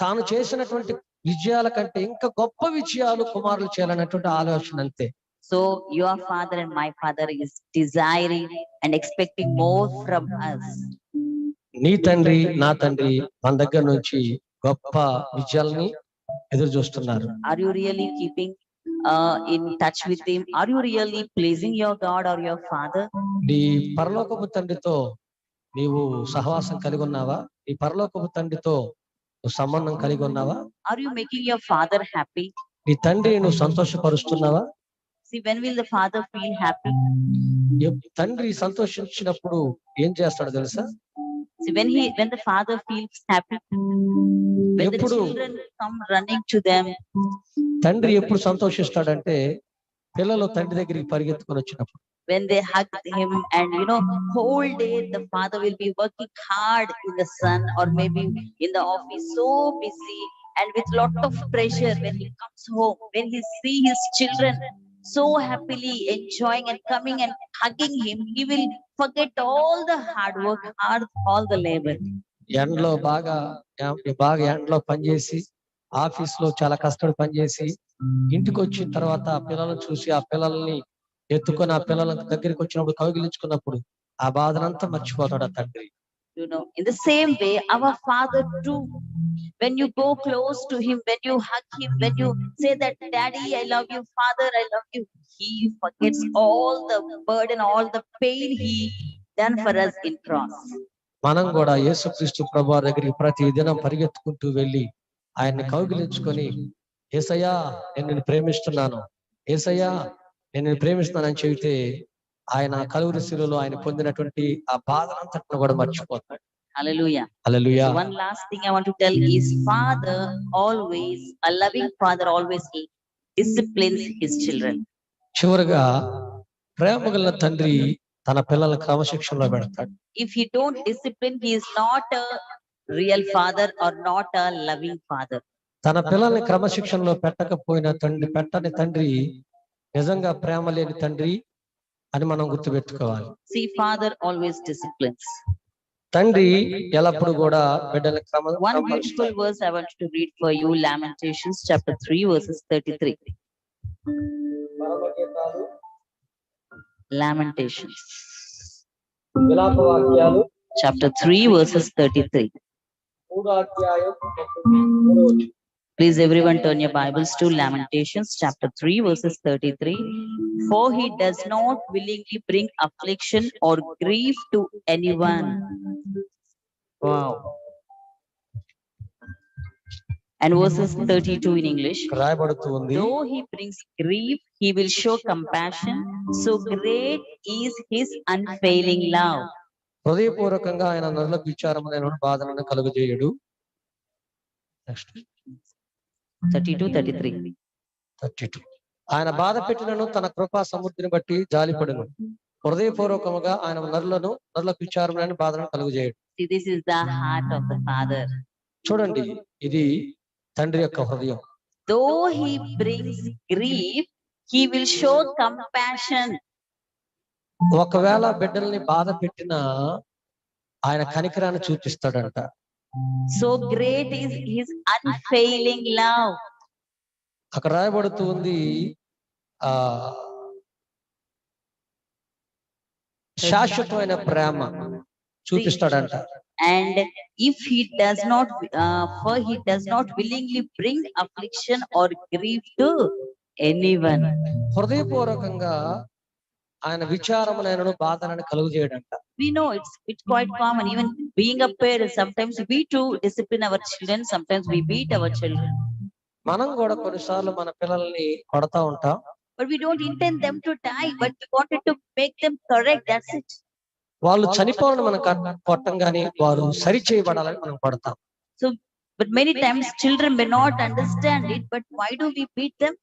తాను చేసినటువంటి విజయాల కంటే ఇంకా గొప్ప విజయాలు కుమారులు చేయాలన్నటువంటి ఆలోచన అంతే. So your father and my father is desiring and expecting more from us. నీ తండ్రి నా తండ్రి మన దగ్గర నుంచి గొప్ప విజయాలని ఎదురు చూస్తున్నారు. Are you really keeping in touch with him? Are you really pleasing your God or your father? నీ పరలోకపు తండ్రితో నీవు సహవాసం కలిగి ఉన్నావా? నీ పరలోకపు తండ్రితో నువ్వు సంబంధం కలిగి ఉన్నావా? Are you making your father happy? నీ తండ్రి నువ్వు సంతోషపరుస్తున్నావా? See, when will the father feel happy? తండ్రి సంతోషించినప్పుడు ఏం చేస్తాడో తెలుసా? See, when the father feels happy, when the children come running to them. తండ్రి ఎప్పుడు సంతోషిస్తాడంటే పిల్లలు తండ్రి దగ్గరికి పరిగెత్తుకొని వచ్చినప్పుడు. When they hug him and whole day the father will be working hard in the sun or maybe in the office, so busy and with lot of pressure. When he comes home, when he see his children so happily enjoying and coming and hugging him, he will forget all the hard work, all the labor. ఎండలో బాగా ఎండలో పనిచేసి office లో చాలా కష్టపడి పనిచేసి ఇంటికి వచ్చిన తర్వాత ఆ పిల్లలను చూసి ఆ పిల్లల్ని ఎత్తుకొని ఆ పిల్లల దగ్గరికి వచ్చినప్పుడు కౌగిలించుకున్నప్పుడు ఆ బాధనంతా మర్చిపోతాడు ఆ తండ్రి. You know, in the same way, our Father too, when you go close to him, when you hug him, when you say that, Daddy, I love you, Father, I love you, he forgets all the burden, all the pain he done for us in cross. మనం కూడా యేసుక్రీస్తు ప్రభువారి దగ్గరికి ప్రతి దినం పరిగెత్తుకుంటూ వెళ్ళి ఆయన్ని కౌగిలించుకొని, యేసయ్యా నేను నిన్ను ప్రేమిస్తున్నాను, యేసయ్యా నేను నిన్ను ప్రేమిస్తున్నానని చెబితే ఆయన కలువరి శిలువలో ఆయన పొందినటువంటి ఆ బాధనంతటిని కూడా మర్చిపోతాడు. Hallelujah. Hallelujah. So one last thing I want to tell is, Father always, a loving Father always disciplines his children. చివరగా ప్రేమ గల తండ్రి తన పిల్లల క్రమశిక్షణలో పెడతాడు. If he don't discipline, he is not a real father or not a loving father. తన పిల్లల్ని క్రమశిక్షణలో పెట్టని తండ్రి నిజంగా ప్రేమ లేని తండ్రి అని మనం గుర్తుపెట్టుకోవాలి. See, father always disciplines. తండ్రి ఎల్లప్పుడు కూడా బిడ్డల One beautiful verse I want to read for you, Lamentations chapter 3 verses 33. Lamentations chapter 3 verses 33. Please everyone turn your Bibles to Lamentations chapter 3 verses 33. For he does not willingly bring affliction or grief to anyone. Wow. And verses 32 in English. రాయబడుతూ ఉంది, Though he brings grief, he will show compassion. So great is his unfailing love. హృదయపూర్వకంగా ఆయన నరులకు విచారమైన బాధలను కలుగజేయుడు. Next 32, 33. 32. ఆయన బాధ పెట్టినను తన కృపా సమృద్ధిని బట్టి జాలిపడును. హృదయపూర్వకముగా ఆయన నరులకు విచారమైన బాధలను కలుగజేయుడు. See, this is the heart of the Father. చూడండి, ఇది తండ్రి యొక్క హృదయం. Though he brings grief, he will show compassion. ఒకవేళ బిడ్డల్ని బాధ పెట్టినా ఆయన కనికరాన్ని చూపిస్తాడంట. So great is his unfailing love. అక్కడ రాయబడుతూ ఉంది, శాశ్వతమైన ప్రేమ చూపిస్తాడంట. And if he does not, for he does not willingly bring affliction or grief to anyone. హృదయపూర్వకంగా ఆయన విచారమునైనను బాధలను కలుగు చేయడంట. We know it's quite common. Even being a parent, sometimes we too discipline our children. Sometimes we beat our children. మనం కూడా కొన్నిసార్లు మన పిల్లల్ని కొడతా ఉంటాం. But we don't intend them to die, but we wanted to make them correct. That's it. వాళ్ళు చనిపోవాలని మనం కొట్టం గానీ వారు సరి చేయబడాలని మనం కొడతాం. So, but many times children may not understand it. But why do we beat them?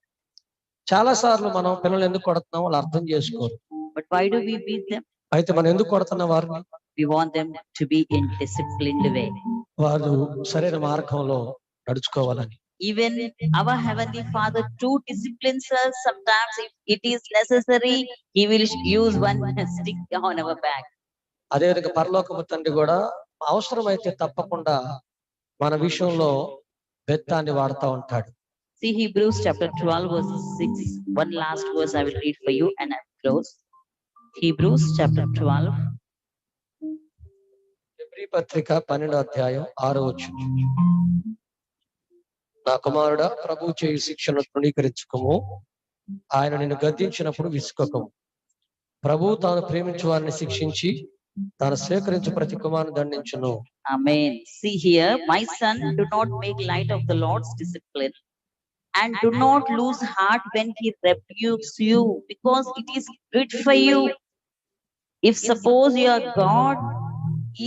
చాలా సార్లు మనం పిల్లలు ఎందుకు కొడుతున్నాం వాళ్ళు అర్థం చేసుకోరు. But why do we beat them? అయితే మనం ఎందుకు కొడుతున్న వారిని? We want them to be in disciplined way. వారు సరైన మార్గంలో నడుచుకోవాలని. Even our heavenly Father too disciplines us. Sometimes if it is necessary, he will use one stick on our back. అదే విధంగా పరలోకపు తండ్రి కూడా అవసరమైతే తప్పకుండా మన విషయంలో బెత్తాన్ని వాడుతూ ఉంటాడు. See Hebrews chapter 12 verse 6. One last verse I will read for you and I will close. Hebrews chapter 12. Hebrew పత్రిక 12వ అధ్యాయం 6వ వచనం. నా కుమారుడా, ప్రభువు చేయు శిక్షను తృణీకరించుకోము, ఆయన నిన్ను గద్దించినప్పుడు విసుకకము. ప్రభువు తాను ప్రేమించు వారిని శిక్షించి తాను స్వీకరించు ప్రతి కుమారుని దండించును. Amen. See here, my son, do not make light of the Lord's discipline, and do not lose heart when he rebukes you, because it is good for you. If suppose your God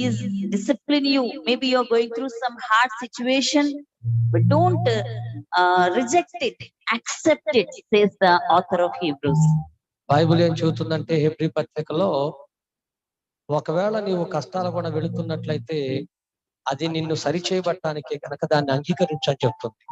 is discipline you, maybe you are going through some hard situation, but don't reject it, accept it, says the author of Hebrews. Bible ఏం చెబుతుందంటే Hebrew పత్రికలో, ఒకవేళ నీవు కష్టాలు కూడా వెళుతున్నట్లయితే అది నిన్ను సరి చేయబట్టానికే కనుక దాన్ని అంగీకరించని చెప్తుంది.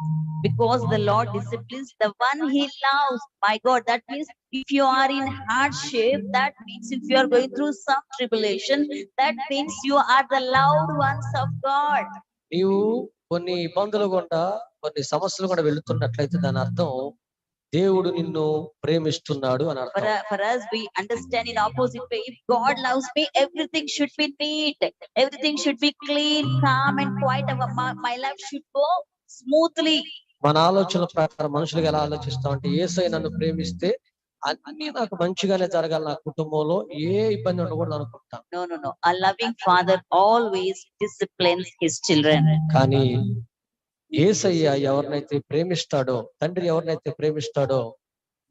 Because the Lord disciplines the one he loves. My God, that means if you are in hardship, that means if you are going through some tribulation, that means you are the loved ones of God. నీవు కొన్ని ఇబ్బందులు గుండా కొన్ని సమస్యలు కూడా వెళుతున్నట్లయితే దాని అర్థం దేవుడు నిన్ను ప్రేమిస్తున్నాడు అని అర్థం. For us, we understand in opposite way. If God loves me, everything should be neat, everything should be clean, calm, and quiet. My life should go smoothly. మన ఆలోచనల ప్రకారం మనుషులుగా ఎలా ఆలోచిస్తామంటే యేసయ్య నన్ను ప్రేమిస్తే అన్ని నాకు మంచిగానే జరగాలి, నా కుటుంబంలో ఏ ఇబ్బంది ఉండకూడదు అనుకుంటాం. No. A loving father always disciplines his children. కానీ యేసయ్య ఎవరినైతే ప్రేమిస్తాడో, తండ్రి ఎవరినైతే ప్రేమిస్తాడో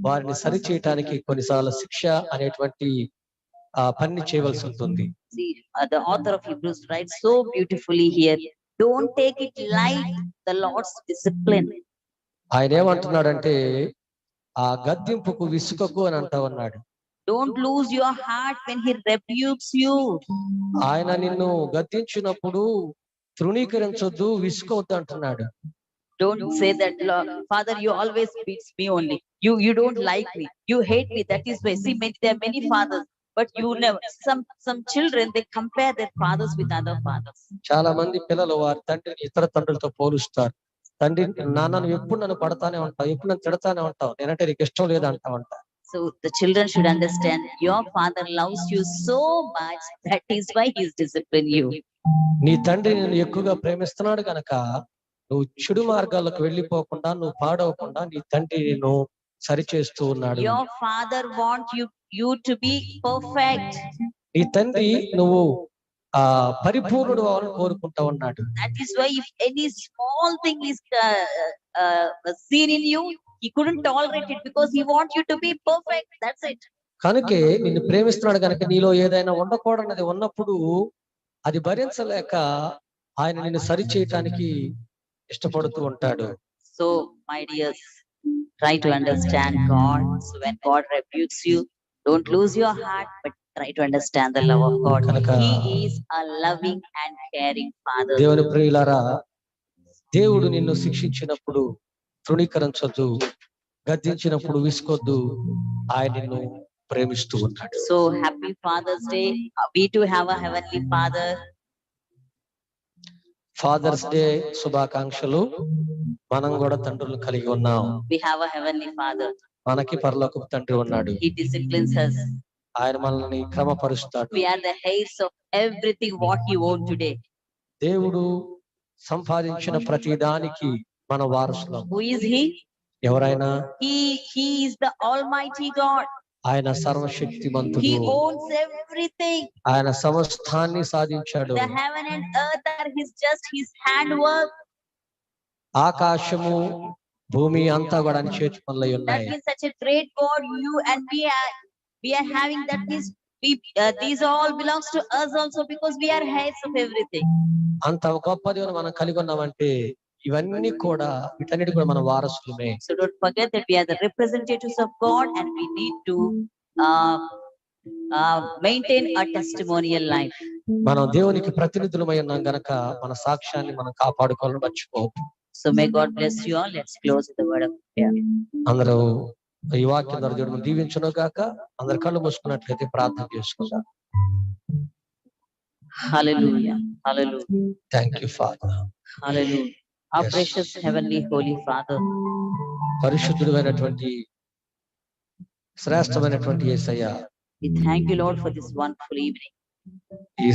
వారిని సరిచేయటానికి కొన్నిసార్లు శిక్ష అనేటువంటి పని చేయవలసి ఉంటుంది. See, the author of Hebrews writes so beautifully here. Don't take it light, the Lord's discipline. ఆయన ఏమంటున్నాడంటే ఆ గద్దింపుకు విసుకకు అని అంటా ఉన్నాడు. Don't lose your heart when he rebukes you. ఆయన నిన్ను గద్దించినప్పుడు తృణీకరించొద్దు, విసుకొద్దు అంటున్నాడు. Don't say that, Father, you always beats me only. You don't like me. You hate me. That is why. See, there are many fathers, but you never. Some children, they compare their fathers with other fathers. చాలా మంది పిల్లలు వారి తండ్రిని ఇతర తండ్రులతో పోలుస్తారు. తండ్రి, నాన్న నువ్వు ఎప్పుడు నన్ను పడతానే ఉంటావు, ఎప్పుడు నన్ను తిడతానే ఉంటావు, నేనంటే నీకు ఇష్టం లేదు అంటా ఉంటా. So the children should understand your father loves you so much, that is why he is disciplining you. నీ తండ్రి నిన్ను ఎక్కువగా ప్రేమిస్తున్నాడు కనుక నువ్వు చెడు మార్గాలకు వెళ్ళిపోకుండా, నువ్వు పాడవకుండా నీ తండ్రి నిన్ను సరిచేస్తూ ఉన్నాడు. Your father wants you to be perfect. నీ తండ్రి నువ్వు పరిపూర్ణుడు అవ్వాలని కోరుకుంటా ఉన్నాడు. That is why if any small thing is seen in you, he couldn't tolerate it because he wants you to be perfect. That's it. కనుకే నిన్ను ప్రేమిస్తున్నాడు కనుక నీలో ఏదైనా ఉండకూడనది ఉన్నప్పుడు అది భరించలేక ఆయన నిన్ను సరి చేయటానికి ఇష్టపడుతూ ఉంటాడు. So my dears, try to understand God. So when God rebukes you, don't lose your heart, but try to understand the love of God. He is a loving and caring father. దేవుని ప్రియులారా, దేవుడు నిన్ను శిక్షించినప్పుడు తృణీకరించొద్దు, గద్దించినప్పుడు విసుకొద్దు, ఆయన నిన్ను ప్రేమిస్తూ ఉన్నాడు. So happy Father's Day. We too have a heavenly Father. Father's Day శుభాకాంక్షలు. మనం కూడా తండ్రులు కలిగి ఉన్నాం. We have a heavenly Father. మనకి పరలోకపు తండ్రి ఉన్నాడు. He disciplines us. ఆయన మనల్ని క్రమపరుస్తాడు. We are the heirs of everything what he owned today. దేవుడు సంపాదించిన ప్రతి దానికి మన వారసులం. Who is he? ఎవరైనా He is the Almighty God. ఆయన సర్వశక్తిమంతుడు. He owns everything. ఆయన సమస్తాన్ని సాధించాడు. The heaven and earth are his handwork. ఆకాశము భూమి అంతా కూడా ఆయన చేతి పనులై ఉన్నాయి. That is such a great God. You and we are having that. These all belongs to us also because we are heirs of everything. అంత గొప్ప దేవుని మనం కలిగి ఉన్నామంటే ఇవన్నీ కూడా వీటన్నిటి కూడా మన వారసులమే. So don't forget that we are the representatives of God and we need to maintain a testimonial life. మనం దేవునికి ప్రతినిధులమై ఉన్నాం గనక మన సాక్ష్యాన్ని మనం కాపాడుకోవాలని మర్చిపోవద్దు. So may God bless you all. Let's close with the word of prayer. అందరూ ఈ వాక్యం ద్వారా దేవుడు దీవించును గాక. అందరు కళ్ళు మూసుకున్నట్లయితే ప్రార్థన చేసుకుందాం. Hallelujah. Hallelujah. Thank you, Father. Hallelujah. Our Yes. precious heavenly holy Father. పరిశుద్ధుడైనటువంటి శ్రేష్టమైనటువంటి యేసయ్య, We thank you, Lord, for this wonderful evening. ఈ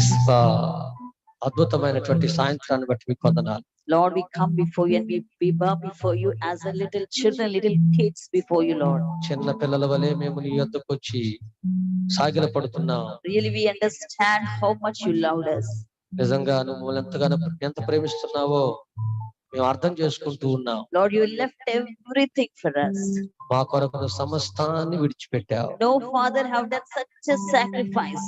అద్భుతమైనటువంటి సాయంత్రాన్ని బట్టి మీకు వందనాలు. Lord, we come before you and we bow before you as a little children, little kids before you, Lord. చిన్న పిల్లల వలె మేము నీ యొద్దకు వచ్చి సాగిలపడుతున్నాం. Really, we understand how much you loved us. నిజంగా నువ్వు ఎంత ప్రేమిస్తున్నావో మేము అర్థం చేసుకుంటూ ఉన్నాం. Lord, you left everything for us. మా కొరకు సమస్తాన్ని విడిచిపెట్టావు. No father have done such a sacrifice.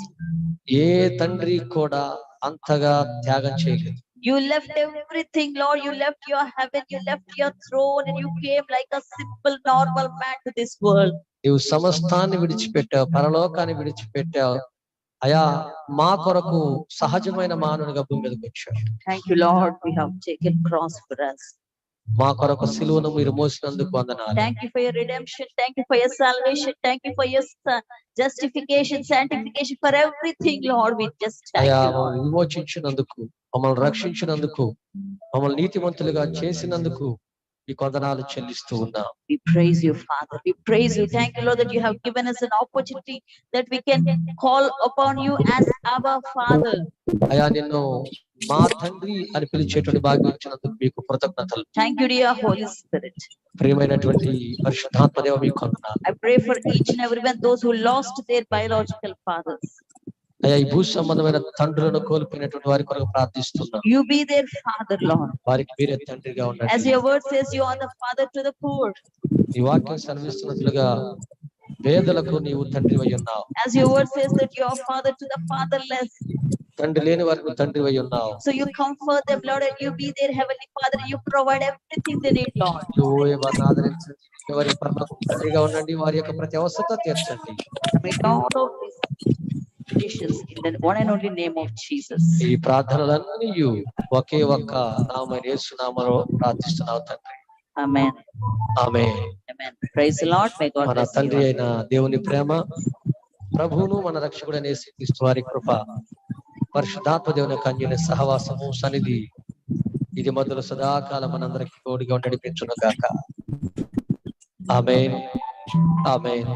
ఏ తండ్రి కూడా అంతగా త్యాగం చేయలేదు. You left everything, Lord. You left your heaven, you left your throne, and you came like a simple, normal man to this world. నీవు సమస్తాన్ని విడిచిపెట్టావు, పరలోకాన్ని విడిచిపెట్టావు. అయా మా కొరకు సహజమైన మానవునిగా భూమి మీదకి వచ్చావు. Thank you, Lord. We have taken cross for us. మా కొరకు సిలువను మీరు మోసినందుకు వందనాలు. Thank you for your redemption. Thank you for your salvation. Thank you for your justification, sanctification, for everything, Lord. We just thank అయా you, Lord. విమోచించినందుకు, మమ్మల్ని రక్షించినందుకు, మమ్మల్ని నీతిమంతులుగా చేసినందుకు మీకు వందనాలు చెల్లిస్తూ ఉన్నాం. We praise you, Father. We praise you. Thank you, Lord, that you have given us an opportunity that we can call upon you as our Father. అయా నిన్ను మా తండ్రి అని పిలిచేటువంటి భాగ్యం ఇచ్చినందుకు మీకు కృతజ్ఞతలు. Thank you, dear Holy Spirit. ప్రియమైనటువంటి పరిశుద్ధాత్మ దేవ మీకు వందనాలు. I pray for each and everyone, those who lost their biological fathers. అయ్యా ఈ భూ సంబంధమైన తండ్రులను కోల్పోయినటువంటి వారి కొరకు ప్రార్థిస్తున్నాం. You be their Father, Lord. వారికి మీరే తండ్రిగా As ఉండండి. your word says, you are the father to the poor. ఈ వాక్యం సెలవిస్తున్నట్లుగా పేదలకు నీవు తండ్రివై ఉన్నావు. As your word says that you are father to the fatherless. తండ్రి లేని వారికి తండ్రివై ఉన్నావు. So you comfort them, Lord, and you be their heavenly Father. You provide everything they need, Lord. నువ్వు వారిని ఆదరించండి. వారి పరలోక తండ్రిగా ఉండండి. వారి యొక్క ప్రతి అవసరత తీర్చండి. Make all of these petitions in the one and only name of Jesus. ఈ ప్రార్థనలన్నీ ఒకే ఒక్క నామమైన యేసు నామములో ప్రార్థిస్తున్నావు తండ్రి. Amen. Amen. Amen. Praise the Lord. May God మన bless తండ్రి you. అయిన దేవుని ప్రేమ, ప్రభువును మన రక్షకుడైన యేసుక్రీస్తు వారి కృప, పరిశుద్ధాత్మ దేవుని యొక్క అన్యోన్య సహవాసము, సన్నిధి ఇది మొదలు సదాకాలం మనందరికి తోడుగా నడిపించును గాక. ఆమేన్. ఆమేన్.